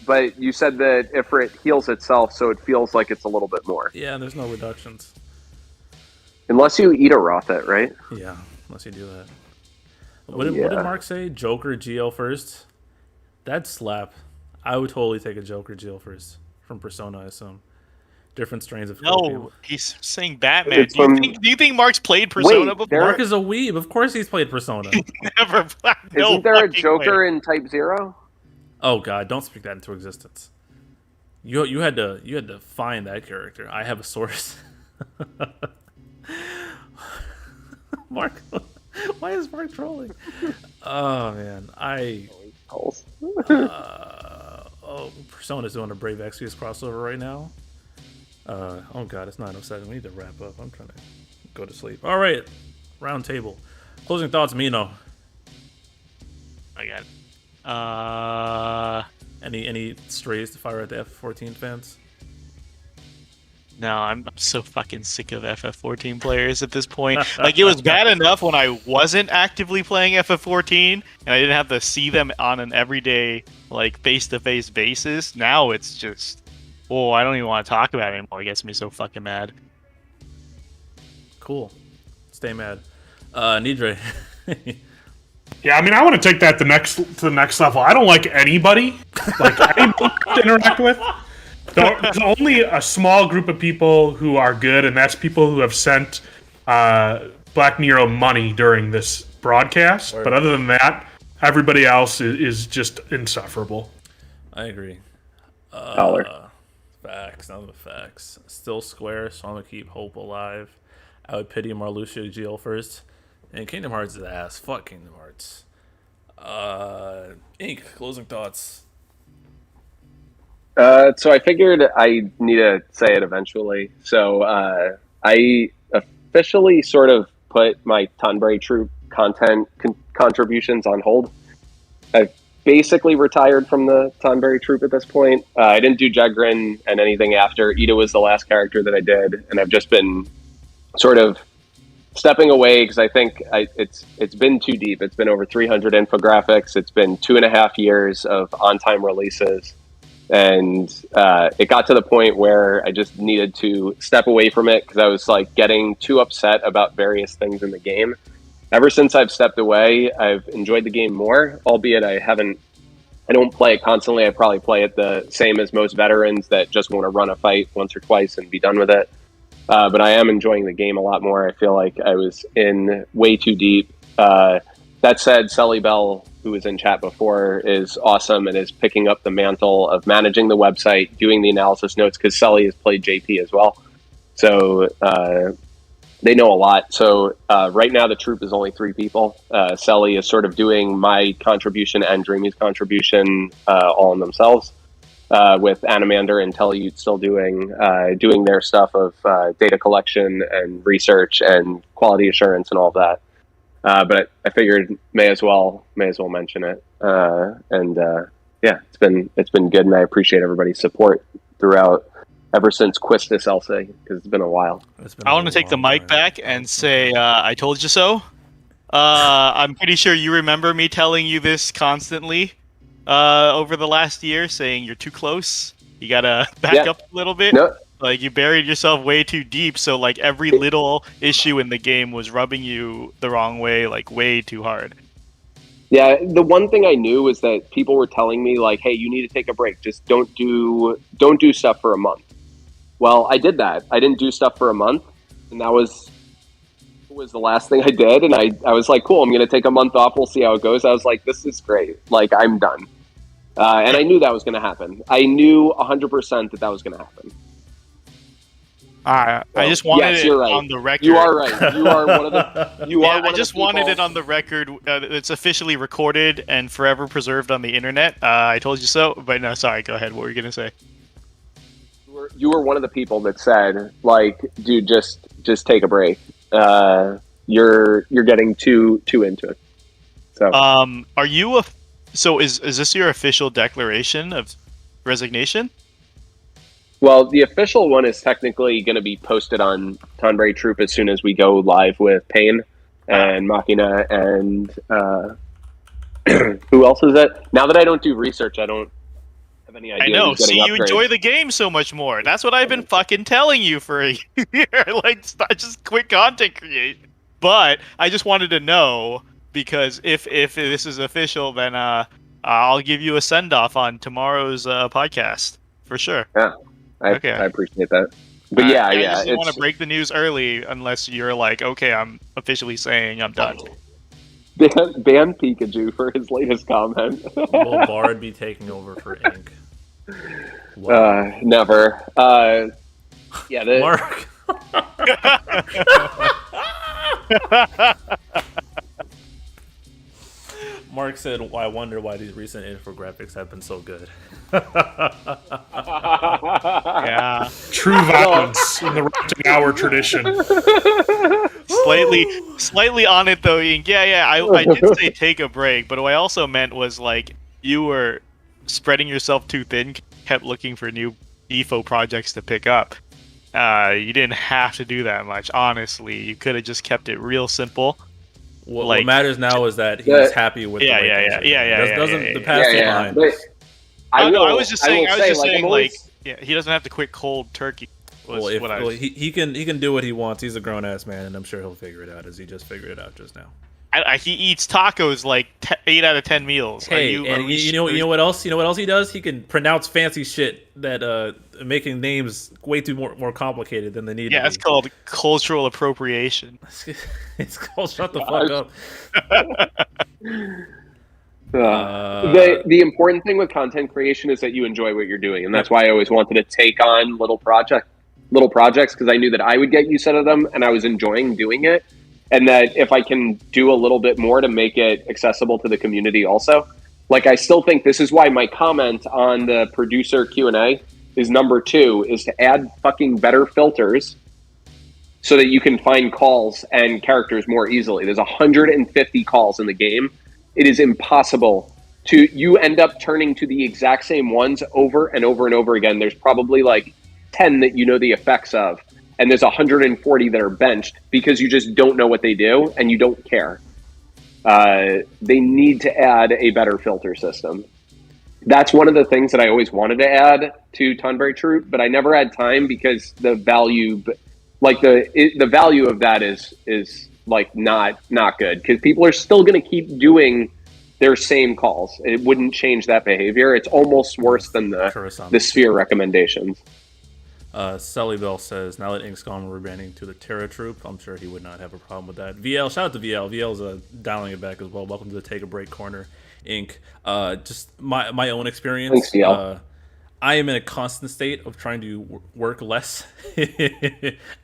[SPEAKER 2] but you said that Ifrit heals itself, so it feels like it's a little bit more.
[SPEAKER 1] Yeah, and there's no reductions.
[SPEAKER 2] Unless you eat a Rothit, right?
[SPEAKER 1] Yeah, unless you do that. What did Mark say? Joker GL first? That'd slap. I would totally take a Joker GL first from Persona, I assume. Different strains of copium.
[SPEAKER 5] No, he's saying Batman. Do you think Mark's played Persona before?
[SPEAKER 1] Mark is a weeb. Of course he's played Persona.
[SPEAKER 5] Never.
[SPEAKER 2] Isn't there a Joker in Type 0?
[SPEAKER 1] Oh god, don't speak that into existence. You had to find that character. I have a source. Mark, why is Mark trolling? Oh man, Persona's doing a Brave Exvius crossover right now. Oh god, it's 9:07. We need to wrap up. I'm trying to go to sleep. All right, round table. Closing thoughts, Mino.
[SPEAKER 5] I got it.
[SPEAKER 1] Any strays to fire at the F14 fans?
[SPEAKER 5] No, I'm so fucking sick of FF14 players at this point. Like, it was bad enough when I wasn't actively playing FF14 and I didn't have to see them on an everyday, like, face-to-face basis. Now it's just, I don't even want to talk about it anymore. It gets me so fucking mad.
[SPEAKER 1] Cool. Stay mad. Nidre.
[SPEAKER 3] Yeah, I mean, I want to take that to the next level. I don't like anybody to interact with. There's only a small group of people who are good, and that's people who have sent Black Nero money during this broadcast. Right. But other than that, everybody else is just insufferable.
[SPEAKER 1] I agree. Facts, none of the facts. Still square, so I'm going to keep hope alive. I would pity Marluxia GL first. And Kingdom Hearts is ass. Fuck Kingdom Hearts. Ink, closing thoughts.
[SPEAKER 2] So I figured I need to say it eventually. So I officially sort of put my Tonberry Troop content contributions on hold. I've basically retired from the Tonberry Troop at this point. I didn't do Jegrin and anything after. Ida was the last character that I did, and I've just been sort of stepping away because I think it's been too deep. It's been over 300 infographics. It's been 2.5 years of on-time releases. And it got to the point where I just needed to step away from it because I was like getting too upset about various things in the game. Ever since I've stepped away, I've enjoyed the game more, albeit I don't play it constantly. I probably play it the same as most veterans that just want to run a fight once or twice and be done with it. But I am enjoying the game a lot more. I feel like I was in way too deep. That said, Sully Bell, who was in chat before, is awesome and is picking up the mantle of managing the website, doing the analysis notes, because Sully has played JP as well. So they know a lot. So right now the troop is only 3 people. Sully is sort of doing my contribution and Dreamy's contribution all in themselves. with Animander and Teleyute still doing their stuff of data collection and research and quality assurance and all of that. But I figured may as well mention it. Yeah, it's been good, and I appreciate everybody's support throughout ever since Quistis Elsa, because it's been a while.
[SPEAKER 5] I want to take the mic back and say I told you so. I'm pretty sure you remember me telling you this constantly over the last year, saying you're too close. You gotta back up a little bit.
[SPEAKER 2] No.
[SPEAKER 5] Like, you buried yourself way too deep, so like every little issue in the game was rubbing you the wrong way, like way too hard.
[SPEAKER 2] Yeah, the one thing I knew was that people were telling me, like, hey, you need to take a break. Just don't do stuff for a month. Well, I did that. I didn't do stuff for a month, and that was the last thing I did. And I was like, cool, I'm going to take a month off. We'll see how it goes. I was like, this is great. Like, I'm done. And I knew that was going to happen. I knew 100% that was going to happen.
[SPEAKER 5] I just wanted it on the record.
[SPEAKER 2] You are right. You are one of the.
[SPEAKER 5] I just wanted it on the record. It's officially recorded and forever preserved on the internet. I told you so. But no, sorry. Go ahead. What were you gonna say?
[SPEAKER 2] You were one of the people that said, like, dude, just take a break. You're getting too into it. So.
[SPEAKER 5] Are you So is this your official declaration of resignation?
[SPEAKER 2] Well, the official one is technically going to be posted on Tonberry Troop as soon as we go live with Paine and Machina and who else is it? Now that I don't do research, I don't have any idea.
[SPEAKER 5] I know. See, you enjoy the game so much more. That's what I've been fucking telling you for a year. Like, just quit content creation. But I just wanted to know, because if this is official, then I'll give you a send off on tomorrow's podcast for sure.
[SPEAKER 2] Yeah. I appreciate that. But I
[SPEAKER 5] just want to break the news early, unless you're like, okay, I'm officially saying I'm done.
[SPEAKER 2] Ban Pikachu for his latest comment.
[SPEAKER 1] Will Bard be taking over for Ink?
[SPEAKER 2] Never.
[SPEAKER 1] Mark. Mark said, I wonder why these recent infographics have been so good.
[SPEAKER 5] Yeah.
[SPEAKER 3] True violence in the Ranting Hour tradition.
[SPEAKER 5] Slightly on it though, Ink. Yeah. I did say take a break, but what I also meant was, like, you were spreading yourself too thin, kept looking for new EFO projects to pick up. You didn't have to do that much, honestly. You could have just kept it real simple.
[SPEAKER 1] What matters now is that he's happy with the the past behind.
[SPEAKER 5] I was just saying, he doesn't have to quit cold turkey.
[SPEAKER 1] He can do what he wants. He's a grown ass man, and I'm sure he'll figure it out, as he just figured it out just now.
[SPEAKER 5] He eats tacos like 8 out of 10 meals.
[SPEAKER 1] Hey, you know what else? You know what else he does? He can pronounce fancy shit that making names way too more complicated than they need.
[SPEAKER 5] Yeah, it's called cultural appropriation.
[SPEAKER 1] It's called shut the fuck up.
[SPEAKER 2] The important thing with content creation is that you enjoy what you're doing, and that's why I always wanted to take on little projects because I knew that I would get use out of them, and I was enjoying doing it. And that if I can do a little bit more to make it accessible to the community also. Like, I still think this is why my comment on the producer Q&A is number 2, is to add fucking better filters so that you can find calls and characters more easily. There's 150 calls in the game. It is impossible you end up turning to the exact same ones over and over and over again. There's probably like 10 that you know the effects of. And there's 140 that are benched because you just don't know what they do and you don't care. They need to add a better filter system. That's one of the things that I always wanted to add to Tonberry Troop, but I never had time because the value, like the value of that is like not good, because people are still going to keep doing their same calls. It wouldn't change that behavior. It's almost worse than the Sphere recommendations.
[SPEAKER 1] Sully Bell says, now that Ink's gone, we're banning to the Terra Troop. I'm sure he would not have a problem with that. VL, shout out to VL. VL's dialing it back as well. Welcome to the Take a Break Corner, Ink. Just my own experience.
[SPEAKER 2] Thanks, VL.
[SPEAKER 1] I am in a constant state of trying to work less,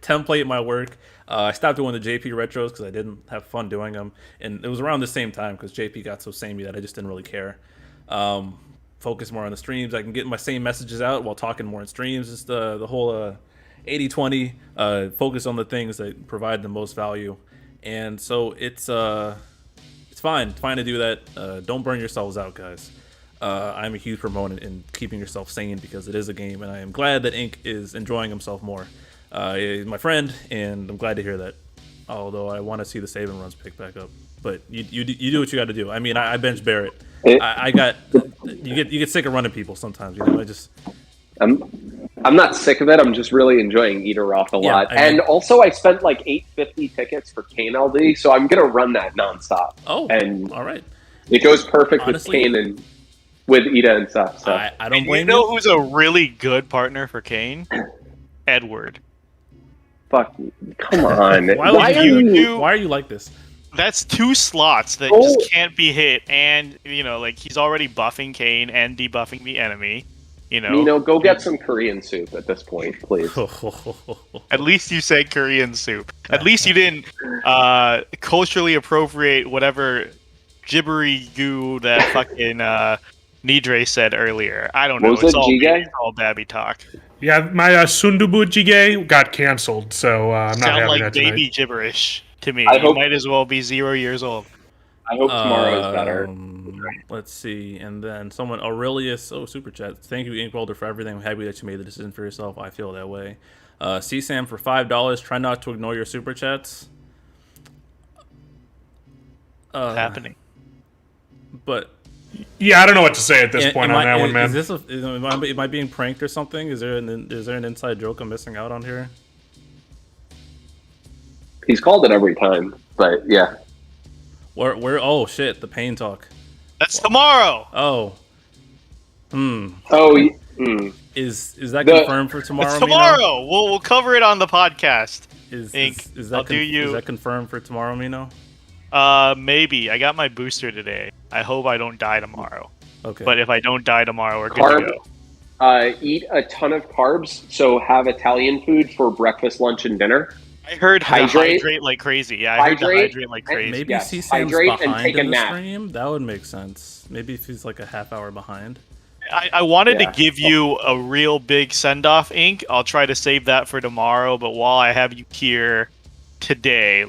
[SPEAKER 1] template my work. I stopped doing the JP retros because I didn't have fun doing them. And it was around the same time because JP got so samey that I just didn't really care. focus more on the streams. I can get my same messages out while talking more in streams. It's the whole 80-20, focus on the things that provide the most value. And so it's fine to do that. Don't burn yourselves out, guys. I'm a huge proponent in keeping yourself sane because it is a game, and I am glad that Ink is enjoying himself more. He's my friend, and I'm glad to hear that. Although I want to see the save and runs pick back up, but you do what you got to do. I mean, I bench Barrett. I got you get sick of running people sometimes. You know,
[SPEAKER 2] I'm not sick of it. I'm just really enjoying Eater off a lot. And also, I spent like 850 tickets for Kane LD, so I'm gonna run that nonstop.
[SPEAKER 1] Oh,
[SPEAKER 2] and
[SPEAKER 1] all right.
[SPEAKER 2] It goes perfect with Kane and with Ida and stuff. So
[SPEAKER 1] I don't blame
[SPEAKER 5] you. Know who's a really good partner for Kane? Edward.
[SPEAKER 2] Fuck you. Come on.
[SPEAKER 1] Why are you like this?
[SPEAKER 5] That's 2 slots that just can't be hit, and like he's already buffing Kane and debuffing the enemy.
[SPEAKER 2] Go get some Korean soup at this point, please.
[SPEAKER 5] At least you said Korean soup. At least you didn't culturally appropriate whatever gibbery goo that fucking Nidre said earlier. I don't know.
[SPEAKER 2] It's
[SPEAKER 5] all babby talk.
[SPEAKER 3] Yeah, my Sundubu Jjigae got canceled, so I'm not having
[SPEAKER 5] like
[SPEAKER 3] that tonight.
[SPEAKER 5] baby gibberish to me.
[SPEAKER 2] You
[SPEAKER 5] might as well be 0 years old.
[SPEAKER 2] I hope tomorrow is better.
[SPEAKER 1] Let's see. And then someone, Aurelius, super chat. Thank you, Inkwelder, for everything. I'm happy that you made the decision for yourself. I feel that way. CSAM for $5. Try not to ignore your super chats.
[SPEAKER 3] Happening.
[SPEAKER 1] But
[SPEAKER 3] yeah, I don't know what to say at this point on that one, man.
[SPEAKER 1] Am I being pranked or something? Is there an inside joke I'm missing out on here?
[SPEAKER 2] He's called it every time, but yeah.
[SPEAKER 1] Where? Oh shit! The Paine talk.
[SPEAKER 5] That's tomorrow.
[SPEAKER 1] Oh. Is that confirmed for tomorrow?
[SPEAKER 5] It's tomorrow. We'll cover it on the podcast.
[SPEAKER 1] Is that confirmed for tomorrow, Mino?
[SPEAKER 5] Maybe. I got my booster today. I hope I don't die tomorrow.
[SPEAKER 1] Okay.
[SPEAKER 5] But if I don't die tomorrow, we're good to
[SPEAKER 2] go. Eat a ton of carbs. So have Italian food for breakfast, lunch, and dinner.
[SPEAKER 5] I heard hydrate like crazy. Yeah, I heard hydrate like crazy.
[SPEAKER 1] Maybe CSAM's behind in the stream. That would make sense. Maybe if he's like a half hour behind.
[SPEAKER 5] I wanted to give you a real big send-off, Ink. I'll try to save that for tomorrow. But while I have you here today,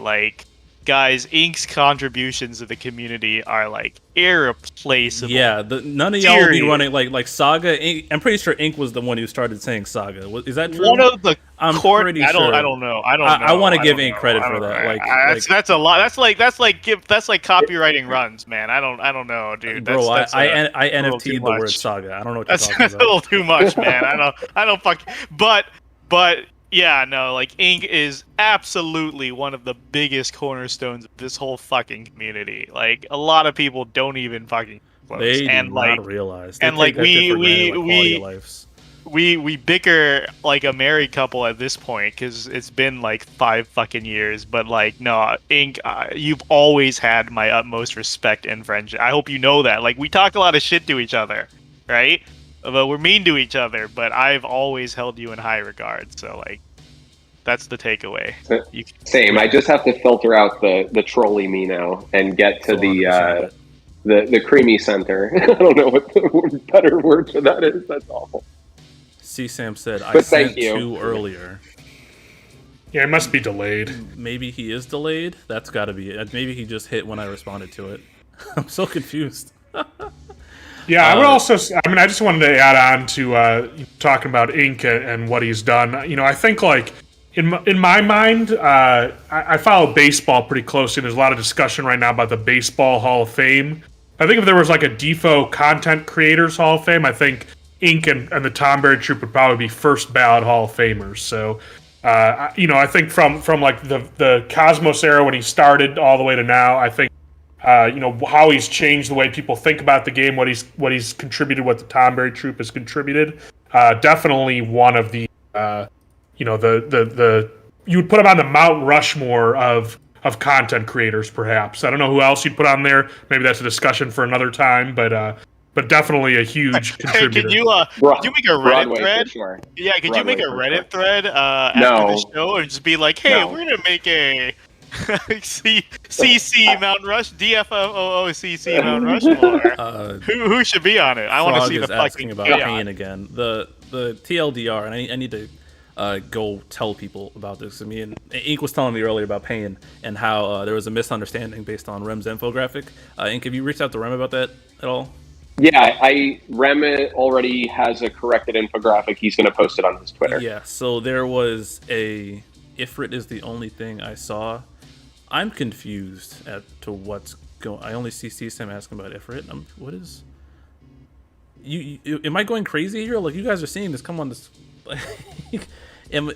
[SPEAKER 5] guys, Ink's contributions to the community are irreplaceable.
[SPEAKER 1] Yeah, none of y'all will be running like Saga. Ink, I'm pretty sure Ink was the one who started saying Saga. Is that true?
[SPEAKER 5] One of the
[SPEAKER 1] pretty sure.
[SPEAKER 5] I don't know.
[SPEAKER 1] I want to give Ink credit for that.
[SPEAKER 5] That's a lot. That's like copywriting runs, man. I don't know, dude.
[SPEAKER 1] Bro, I NFT'd the word Saga. I don't know what you're talking about.
[SPEAKER 5] That's a little too much, man. I don't fuck. But. Yeah, no, Ink is absolutely one of the biggest cornerstones of this whole fucking community. A lot of people don't even fucking close.
[SPEAKER 1] They do not realize.
[SPEAKER 5] And we bicker like a married couple at this point because it's been 5 fucking years. But no, Ink, you've always had my utmost respect and friendship. I hope you know that. We talk a lot of shit to each other, right? But we're mean to each other, but I've always held you in high regard. So, that's the takeaway.
[SPEAKER 2] Same. I just have to filter out the trolley me now and get to the creamy center. I don't know what the better word for that is. That's awful.
[SPEAKER 1] CSAM said, I sent 2 earlier.
[SPEAKER 3] Yeah, it must be delayed.
[SPEAKER 1] Maybe he is delayed? That's got to be it. Maybe he just hit when I responded to it. I'm so confused.
[SPEAKER 3] Yeah, I would also. I just wanted to add on to talking about Ink and what he's done. I think in my mind, I follow baseball pretty closely. There's a lot of discussion right now about the Baseball Hall of Fame. I think if there was a Defo Content Creators Hall of Fame, I think Ink and the Tom Berry Troop would probably be first ballot Hall of Famers. So, I think from the Cosmos era when he started all the way to now, I think. How he's changed the way people think about the game, what he's contributed, what the Tom Berry Troop has contributed. Definitely one of the, the you would put him on the Mount Rushmore of content creators, perhaps. I don't know who else you'd put on there. Maybe that's a discussion for another time, but definitely a huge contributor.
[SPEAKER 5] Could you make a Reddit thread? Sure. Yeah, could you make a Reddit thread after the show and just be like, hey, we're gonna make a CC Mount Rush, DFOO CC Mount Rushmore. Who should be on it? I want to see the
[SPEAKER 1] is asking
[SPEAKER 5] fucking
[SPEAKER 1] about
[SPEAKER 5] chaos.
[SPEAKER 1] Paine again. The TLDR, and I need to go tell people about this. I mean, Ink was telling me earlier about Paine and how there was a misunderstanding based on Rem's infographic. Ink, have you reached out to Rem about that at all?
[SPEAKER 2] Yeah, Rem already has a corrected infographic. He's going to post it on his Twitter.
[SPEAKER 1] Yeah, so there was a Ifrit is the only thing I saw. I'm confused as to what's going. I only see CSAM asking about Ifrit. What is? You am I going crazy here? Like, you guys are seeing this. Come on, this. Never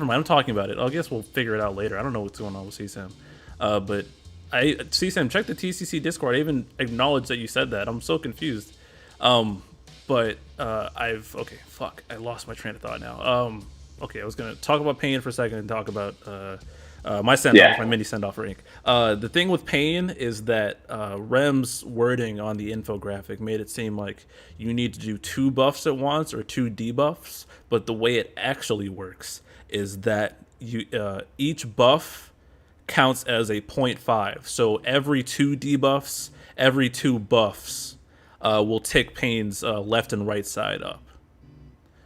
[SPEAKER 1] mind. I'm talking about it. I guess we'll figure it out later. I don't know what's going on with CSAM, but CSAM, check the TCC Discord. I even acknowledged that you said that. I'm so confused. But I lost my train of thought now. Okay, I was gonna talk about Paine for a second and talk about my send-off, my mini send-off for Ink. The thing with Paine is that Rem's wording on the infographic made it seem like you need to do 2 buffs at once or 2 debuffs, but the way it actually works is that each buff counts as a 0.5. So every 2 debuffs, every 2 buffs will tick Paine's left and right side up.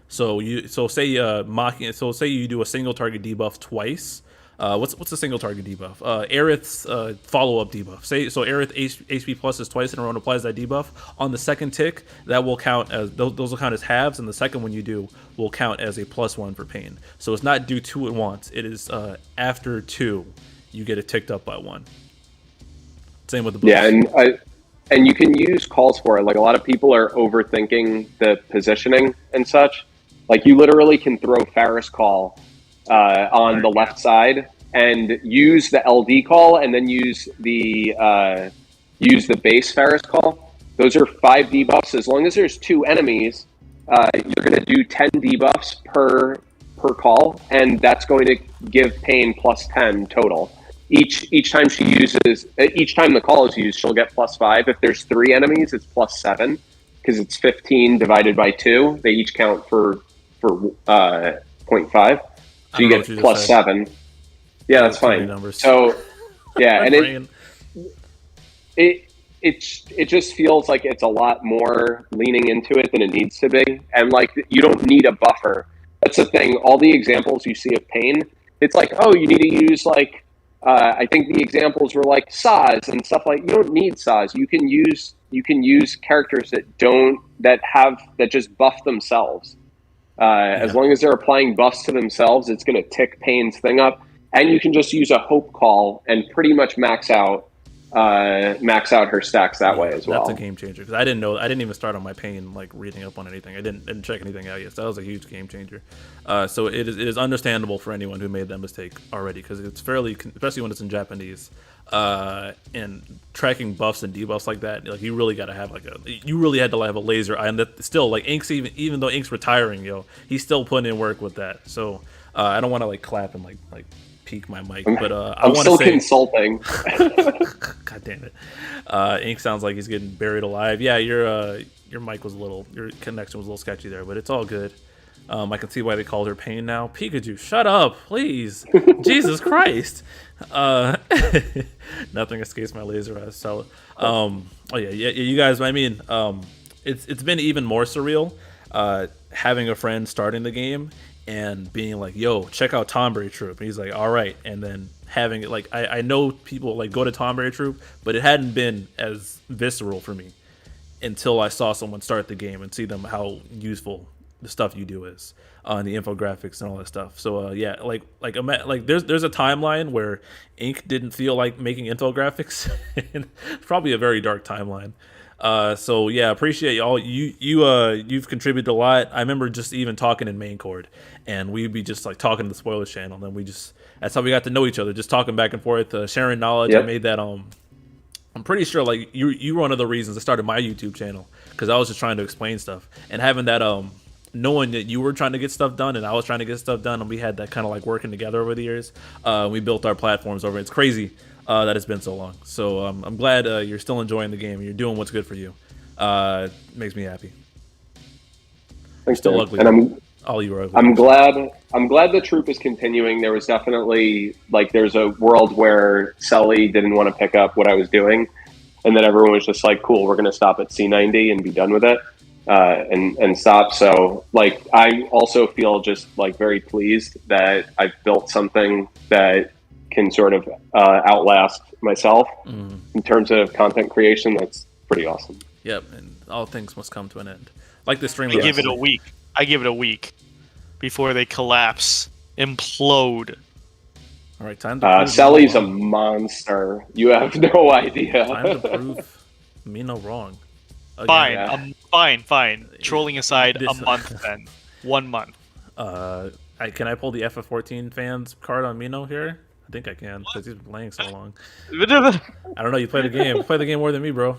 [SPEAKER 1] So say you do a single target debuff twice. What's a single target debuff? Aerith's follow-up debuff. Aerith HP plus is twice in a row and applies that debuff. On the second tick, that will count as those will count as halves, and the second one you do will count as a +1 for Paine. So it's not do 2 at once. It is after 2, you get it ticked up by 1. Same with the boost.
[SPEAKER 2] Yeah, and you can use calls for it. Like, a lot of people are overthinking the positioning and such. Like, you literally can throw Ferris Call on the left side and use the LD call, and then use the base Ferris Call. Those are 5 debuffs. As long as there's 2 enemies, you're going to do 10 debuffs per call, and that's going to give Paine +10 total. Each time the call is used, she'll get +5. If there's 3 enemies, it's +7, because it's 15 divided by 2. They each count for 0.5. So you get +7. Yeah, that's fine. So yeah, and it just feels like it's a lot more leaning into it than it needs to be, and like, you don't need a buffer. That's the thing. All the examples you see of Paine, it's like, oh, you need to use like. I think the examples were like Saz and stuff like. You don't need Saz. You can use characters that just buff themselves. As long as they're applying buffs to themselves, it's going to tick Paine's thing up, and you can just use a hope call and pretty much max out her stacks that way as well.
[SPEAKER 1] That's a game changer, because I didn't even start on my Paine like reading up on anything. I didn't check anything out yet. So that was a huge game changer. So it is understandable for anyone who made that mistake already, because it's fairly, especially when it's in Japanese, and tracking buffs and debuffs like that. Like, you really got to have you really had to have a laser eye. And that still, like, Ink's even though Ink's retiring, he's still putting in work with that. So I don't want to like clap and like peak my mic, but I'm
[SPEAKER 2] still consulting.
[SPEAKER 1] God damn it. Ink sounds like he's getting buried alive. Yeah, your mic was your connection was a little sketchy there, but it's all good. I can see why they called her Paine now. Pikachu, shut up, please. Jesus Christ. Nothing escapes my laser eyes. So, you guys, I mean, it's been even more surreal having a friend starting the game and being like, yo, check out Tomberry Troop. And he's like, all right. And then having it, like, I know people like go to Tomberry Troop, but it hadn't been as visceral for me until I saw someone start the game and see them how useful the stuff you do is on the infographics and all that stuff. So there's a timeline where Ink didn't feel like making infographics. Probably a very dark timeline. So yeah, appreciate y'all. You've contributed a lot. I remember just even talking in main chord, and we'd be just like talking to the spoilers channel, and then that's how we got to know each other, just talking back and forth, sharing knowledge. Yep. I made that I'm pretty sure like you were one of the reasons I started my YouTube channel, because I was just trying to explain stuff, and having that knowing that you were trying to get stuff done and I was trying to get stuff done, and we had that kind of like working together over the years. We built our platforms over. It's crazy that it's been so long. So I'm glad you're still enjoying the game and you're doing what's good for you. Makes me happy.
[SPEAKER 2] Thanks,
[SPEAKER 1] still
[SPEAKER 2] man.
[SPEAKER 1] ugly.
[SPEAKER 2] And
[SPEAKER 1] All you were.
[SPEAKER 2] I'm glad the troop is continuing. There was definitely there's a world where Sully didn't want to pick up what I was doing, and then everyone was just like, "Cool, we're going to stop at C90 and be done with it," and stop. So I also feel just very pleased that I've built something that can sort of outlast myself in terms of content creation. That's pretty awesome.
[SPEAKER 1] Yep, and all things must come to an end. Like the stream.
[SPEAKER 5] I give it a week. I give it a week before they collapse, implode.
[SPEAKER 1] All right, time to prove
[SPEAKER 2] Sally's a monster. You have no idea.
[SPEAKER 1] Time to prove me no wrong. Again.
[SPEAKER 5] Fine. Trolling aside, a month then. 1 month.
[SPEAKER 1] Can I pull the FF14 fans card on Mino here? I think I can because he's been playing so long. I don't know. You play the game. You play the game more than me, bro.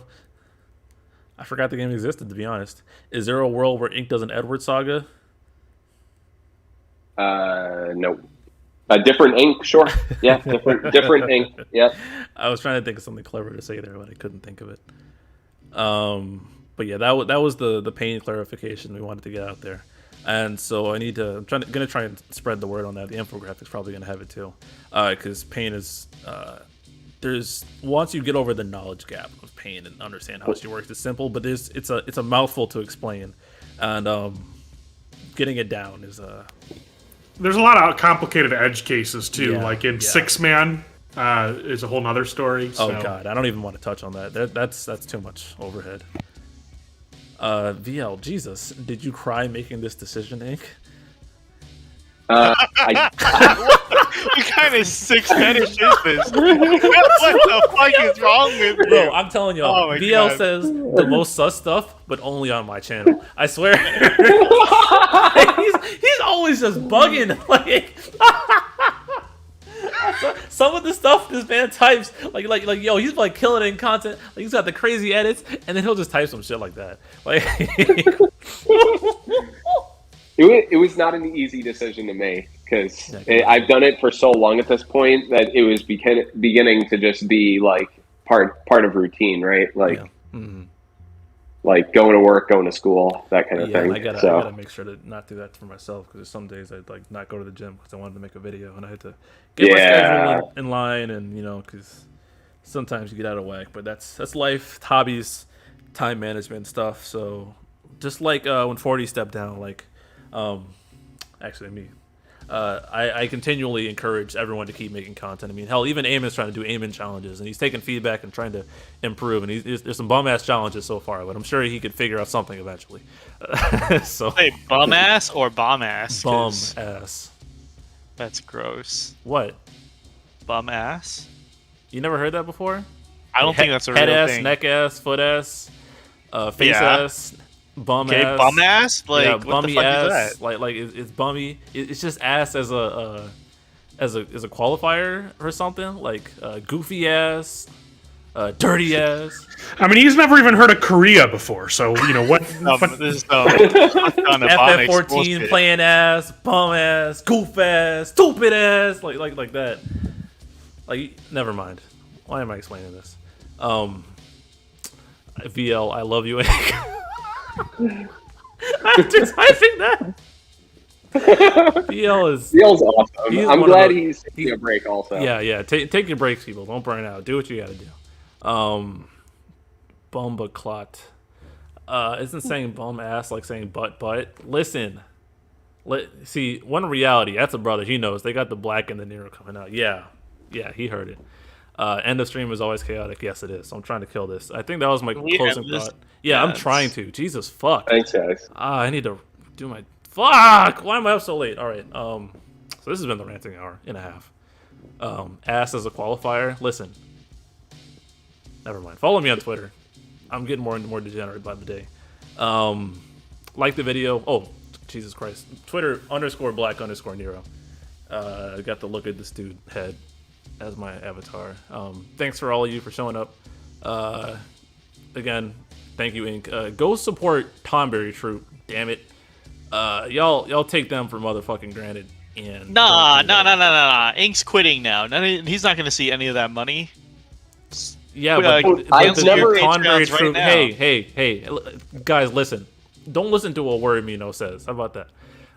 [SPEAKER 1] I forgot the game existed, to be honest. Is there a world where Ink does an Edward saga?
[SPEAKER 2] No. A different ink, sure. Yeah, different ink. Yeah.
[SPEAKER 1] I was trying to think of something clever to say there, but I couldn't think of it. But yeah, that was the Paine clarification we wanted to get out there. And so I'm gonna try and spread the word on that. The infographic's probably gonna have it too, because Paine is there's once you get over the knowledge gap of Paine and understand how she works, it's simple, but it's a mouthful to explain, and getting it down is
[SPEAKER 3] There's a lot of complicated edge cases too, like in 6-Man is a whole nother story. So.
[SPEAKER 1] Oh god, I don't even want to touch on that. That's too much overhead. VL, Jesus, did you cry making this decision, Ink?
[SPEAKER 5] What kind of sick fetish is this? What the fuck is wrong with you?
[SPEAKER 1] Bro, I'm telling y'all, VL
[SPEAKER 5] God.
[SPEAKER 1] says the most sus stuff, but only on my channel. I swear. he's always just bugging. Some of the stuff this man types, yo, he's killing it in content. He's got the crazy edits, and then he'll just type some shit like that.
[SPEAKER 2] It was not an easy decision to make because I've done it for so long at this point that it was beginning to just be part of routine, right? Like going to work, going to school, that kind of thing.
[SPEAKER 1] I gotta make sure to not do that for myself because some days I'd not go to the gym because I wanted to make a video and I had to get my schedule in line, and because sometimes you get out of whack. But that's life, hobbies, time management stuff. So just when 40 stepped down, actually me. I continually encourage everyone to keep making content. I mean, hell, even Eamon's trying to do Eamon challenges, and he's taking feedback and trying to improve. And there's some bum-ass challenges so far, but I'm sure he could figure out something eventually. So,
[SPEAKER 5] hey, bum-ass or bomb-ass?
[SPEAKER 1] Bum-ass.
[SPEAKER 5] That's gross.
[SPEAKER 1] What?
[SPEAKER 5] Bum-ass?
[SPEAKER 1] You never heard that before?
[SPEAKER 5] I don't think that's a real
[SPEAKER 1] head-ass,
[SPEAKER 5] thing.
[SPEAKER 1] neck-ass, foot-ass, face-ass. Bum ass.
[SPEAKER 5] Bum ass?
[SPEAKER 1] What
[SPEAKER 5] the
[SPEAKER 1] bummy
[SPEAKER 5] fuck
[SPEAKER 1] ass.
[SPEAKER 5] is that?
[SPEAKER 1] It's bummy. It's just ass as a qualifier or something. Goofy ass, dirty ass.
[SPEAKER 3] I mean, he's never even heard of Korea before, so what?
[SPEAKER 5] This is FF14
[SPEAKER 1] playing ass, bum ass, goof ass, stupid ass, like that. Never mind. Why am I explaining this? VL, I love you. After typing that, VL's
[SPEAKER 2] awesome. I'm glad he's taking a break also.
[SPEAKER 1] Yeah. Take your breaks, people. Don't burn out. Do what you gotta do. Bumba clot. Isn't saying bum ass like saying butt? Listen. See, one reality. That's a brother. He knows. They got the black and the Nero coming out. Yeah, he heard it. End of stream is always chaotic. Yes, it is. So I'm trying to kill this. I think that was my closing thought. Yeah, I'm trying to. Jesus, fuck.
[SPEAKER 2] Thanks, guys.
[SPEAKER 1] I need to do my... Fuck! Why am I up so late? All right. So this has been the ranting hour and a half. Ass as a qualifier. Listen. Never mind. Follow me on Twitter. I'm getting more and more degenerate by the day. Like the video. Oh, Jesus Christ. Twitter _black_Nero. Got to look at this dude head as my avatar. Thanks for all of you for showing up. Again, thank you, Ink. Go support Tomberry Troop. Damn it. Y'all take them for motherfucking granted. And
[SPEAKER 5] nah. Ink's quitting now. He's not gonna see any of that money.
[SPEAKER 1] Yeah, but
[SPEAKER 2] I've never
[SPEAKER 1] Tomberry
[SPEAKER 5] right
[SPEAKER 1] Troop.
[SPEAKER 5] now.
[SPEAKER 1] Hey, guys, listen. Don't listen to a word Mino says. How about that?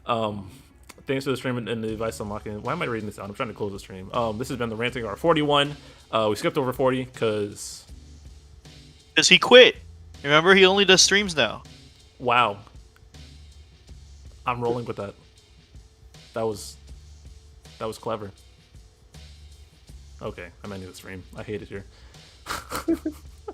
[SPEAKER 1] Thanks for the stream and the advice unlocking. Why am I reading this out? I'm trying to close the stream. This has been the Ranting Hour 41. We skipped over 40 because
[SPEAKER 5] he quit. Remember, he only does streams now.
[SPEAKER 1] Wow. I'm rolling with that. That was clever. Okay, I'm ending the stream. I hate it here.